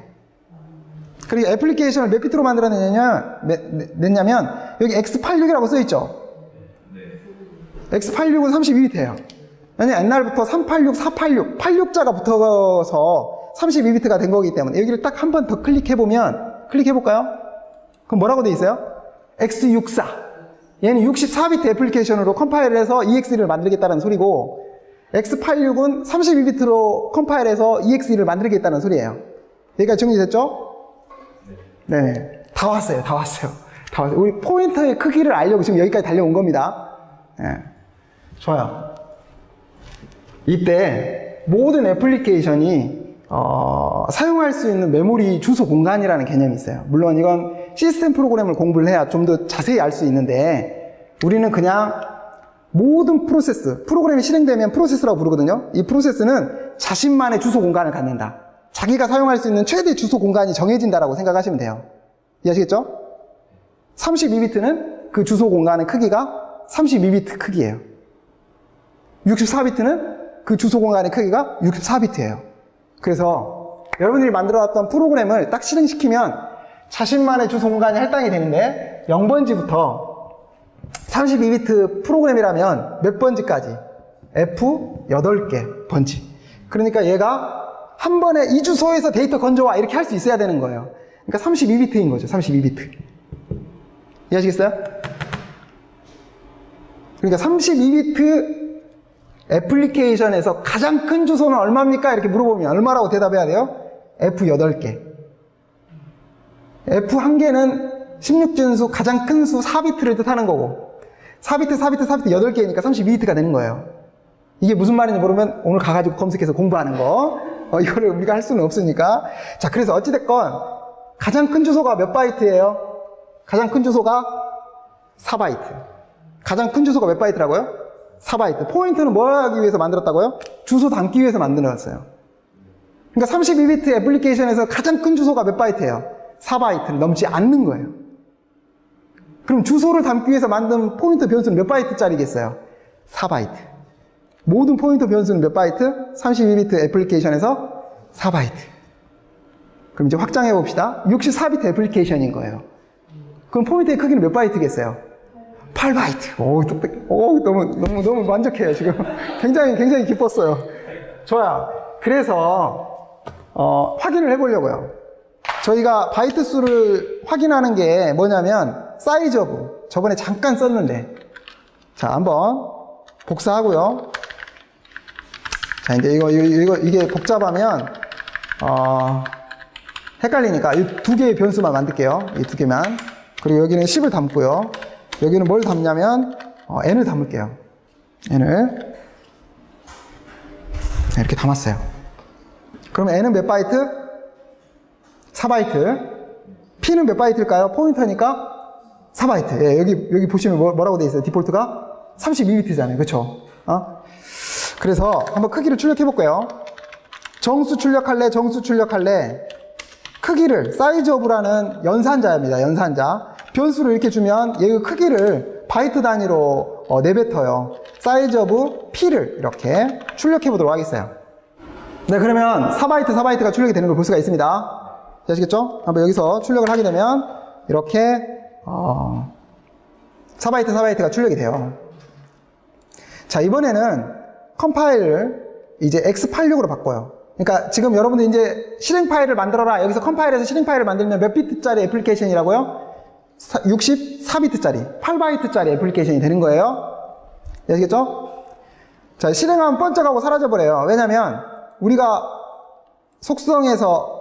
그리고 애플리케이션을 몇 비트로 냈냐면 여기 X86이라고 써있죠. X86은 32비트예요. 왜냐면 옛날부터 386, 486, 86자가 붙어서 32비트가 된 거기 때문에 여기를 딱 한 번 더 클릭해보면, 클릭해볼까요? 그럼 뭐라고 돼 있어요? X64. 얘는 64비트 애플리케이션으로 컴파일을 해서 EXE를 만들겠다는 소리고, X86은 32비트로 컴파일해서 EXE를 만들겠다는 소리예요. 여기까지 정리됐죠? 네. 다 왔어요. 다 왔어요. 다 왔어요. 우리 포인터의 크기를 알려고 지금 여기까지 달려온 겁니다. 네. 좋아요. 이때 모든 애플리케이션이 사용할 수 있는 메모리 주소 공간이라는 개념이 있어요. 물론 이건 시스템 프로그램을 공부를 해야 좀 더 자세히 알 수 있는데 우리는 그냥 모든 프로그램이 실행되면 프로세스라고 부르거든요. 이 프로세스는 자신만의 주소 공간을 갖는다. 자기가 사용할 수 있는 최대 주소 공간이 정해진다라고 생각하시면 돼요. 이해하시겠죠? 32비트는 그 주소 공간의 크기가 32비트 크기예요. 64비트는 그 주소 공간의 크기가 64비트예요. 그래서 여러분들이 만들어놨던 프로그램을 딱 실행시키면 자신만의 주소 공간이 할당이 되는데 0번지부터 32비트 프로그램이라면 몇 번지까지? F8개 번지. 그러니까 얘가 한 번에 이 주소에서 데이터 건져와 이렇게 할 수 있어야 되는 거예요. 그러니까 32비트인 거죠. 32비트. 이해하시겠어요? 그러니까 32비트 애플리케이션에서 가장 큰 주소는 얼마입니까? 이렇게 물어보면 얼마라고 대답해야 돼요? F8개. F1개는 16진수 가장 큰 수 4비트를 뜻하는 거고 4비트 8개니까 32비트가 되는 거예요. 이게 무슨 말인지 모르면 오늘 가가지고 검색해서 공부하는 거. 이거를 우리가 할 수는 없으니까. 자, 그래서 어찌됐건 가장 큰 주소가 몇 바이트예요? 가장 큰 주소가 4바이트. 가장 큰 주소가 몇 바이트라고요? 4바이트. 포인트는 뭘 하기 위해서 만들었다고요? 주소 담기 위해서 만들었어요. 그러니까 32비트 애플리케이션에서 가장 큰 주소가 몇 바이트예요? 4바이트를 넘지 않는 거예요. 그럼 주소를 담기 위해서 만든 포인터 변수는 몇 바이트짜리겠어요? 4바이트. 모든 포인터 변수는 몇 바이트? 32비트 애플리케이션에서 4바이트. 그럼 이제 확장해 봅시다. 64비트 애플리케이션인 거예요. 그럼 포인터의 크기는 몇 바이트겠어요? 8바이트. 너무 만족해요, 지금. 굉장히 기뻤어요. 좋아요. 그래서, 확인을 해보려고요. 저희가 바이트 수를 확인하는 게 뭐냐면, 사이즈 오브. 저번에 잠깐 썼는데. 자, 한번 복사하고요. 자, 이제 이게 복잡하면, 헷갈리니까 이 두 개의 변수만 만들게요. 이 두 개만. 그리고 여기는 10을 담고요. 여기는 뭘 담냐면, n을 담을게요. n을. 이렇게 담았어요. 그럼 n은 몇 바이트? 4바이트. P는 몇 바이트일까요? 포인터니까 4바이트. 예, 여기 보시면 뭐라고 되어 있어요? 디폴트가 32비트잖아요. 그쵸? 그래서 한번 크기를 출력해 볼게요. 정수 출력할래? 정수 출력할래? 크기를 사이즈 오브라는 연산자입니다. 연산자. 변수를 이렇게 주면 얘의 크기를 바이트 단위로 내뱉어요. 사이즈 오브 P를 이렇게 출력해 보도록 하겠어요. 네, 그러면 4바이트가 출력이 되는 걸 볼 수가 있습니다. 아시겠죠? 한번 여기서 출력을 하게 되면 이렇게 4바이트가 출력이 돼요. 자, 이번에는 컴파일을 이제 x86으로 바꿔요. 그러니까 지금 여러분들 이제 실행 파일을 만들어라. 여기서 컴파일에서 실행 파일을 만들면 몇 비트짜리 애플리케이션이라고요? 64비트짜리, 8바이트짜리 애플리케이션이 되는 거예요. 아시겠죠? 자, 실행하면 번쩍하고 사라져버려요. 왜냐면 우리가 속성에서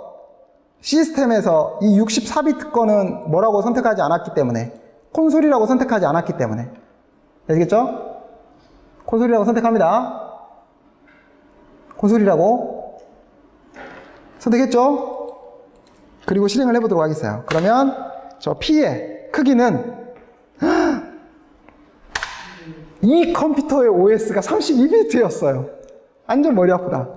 시스템에서 이 64비트 거는 뭐라고 선택하지 않았기 때문에, 콘솔이라고 선택하지 않았기 때문에. 아시겠죠? 콘솔이라고 선택합니다. 콘솔이라고 선택했죠? 그리고 실행을 해보도록 하겠어요. 그러면 저 P의 크기는 이 컴퓨터의 OS가 32비트였어요. 완전 머리 아프다.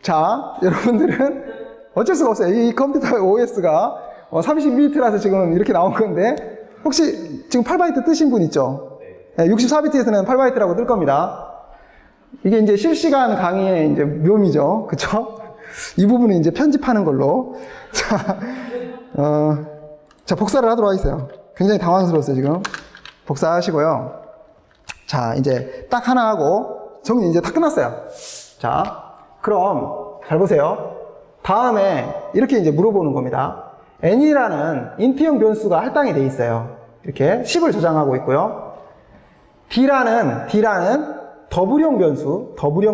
자, 여러분들은 어쩔 수가 없어요. 이 컴퓨터의 OS가 32비트라서 지금 이렇게 나온 건데, 혹시 지금 8바이트 뜨신 분 있죠? 네, 64비트에서는 8바이트라고 뜰 겁니다. 이게 이제 실시간 강의의 이제 묘미죠. 그쵸? 이 부분은 이제 편집하는 걸로. 자, 복사를 하도록 하겠어요. 굉장히 당황스러웠어요, 지금. 복사하시고요. 자, 이제 딱 하나 하고, 정리 이제 다 끝났어요. 자, 그럼, 잘 보세요. 다음에 이렇게 이제 물어보는 겁니다. n이라는 인트형 변수가 할당이 돼 있어요. 이렇게 10을 저장하고 있고요. D라는 더블형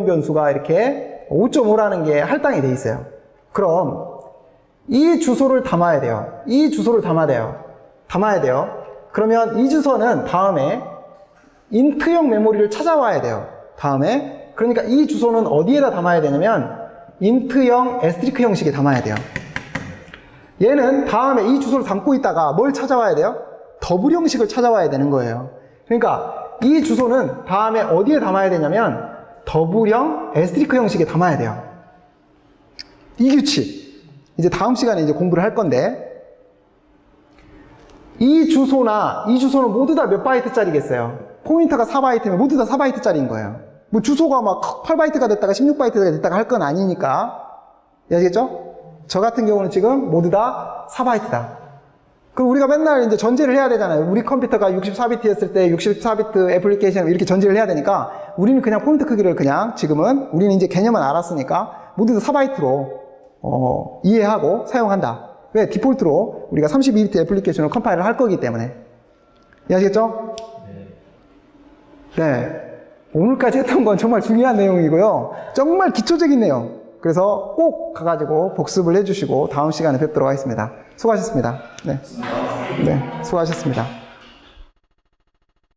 변수가 이렇게 5.5라는 게 할당이 돼 있어요. 그럼 이 주소를 담아야 돼요. 이 주소를 담아야 돼요. 그러면 이 주소는 다음에 인트형 메모리를 찾아와야 돼요. 다음에. 그러니까 이 주소는 어디에다 담아야 되냐면 인트형 애스트리크 형식에 담아야 돼요. 얘는 다음에 이 주소를 담고 있다가 뭘 찾아와야 돼요? 더블 형식을 찾아와야 되는 거예요. 그러니까 이 주소는 다음에 어디에 담아야 되냐면 더블형 애스트리크 형식에 담아야 돼요. 이 규칙. 이제 다음 시간에 이제 공부를 할 건데, 이 주소는 모두 다 몇 바이트짜리겠어요? 포인터가 4바이트면 모두 다 4바이트짜리인 거예요. 뭐 주소가 막 8바이트가 됐다가 16바이트가 됐다가 할 건 아니니까. 아시겠죠? 저 같은 경우는 지금 모두 다 4바이트다. 그럼 우리가 맨날 이제 전제를 해야 되잖아요. 우리 컴퓨터가 64비트였을 때 64비트 애플리케이션 이렇게 전제를 해야 되니까 우리는 그냥 포인트 크기를 그냥 지금은 우리는 이제 개념은 알았으니까 모두 다 4바이트로 이해하고 사용한다. 왜? 디폴트로 우리가 32비트 애플리케이션을 컴파일을 할 거기 때문에. 이해하시겠죠? 네. 오늘까지 했던 건 정말 중요한 내용이고요. 정말 기초적인 내용. 그래서 꼭 가가지고 복습을 해주시고 다음 시간에 뵙도록 하겠습니다. 수고하셨습니다. 네. 네. 수고하셨습니다.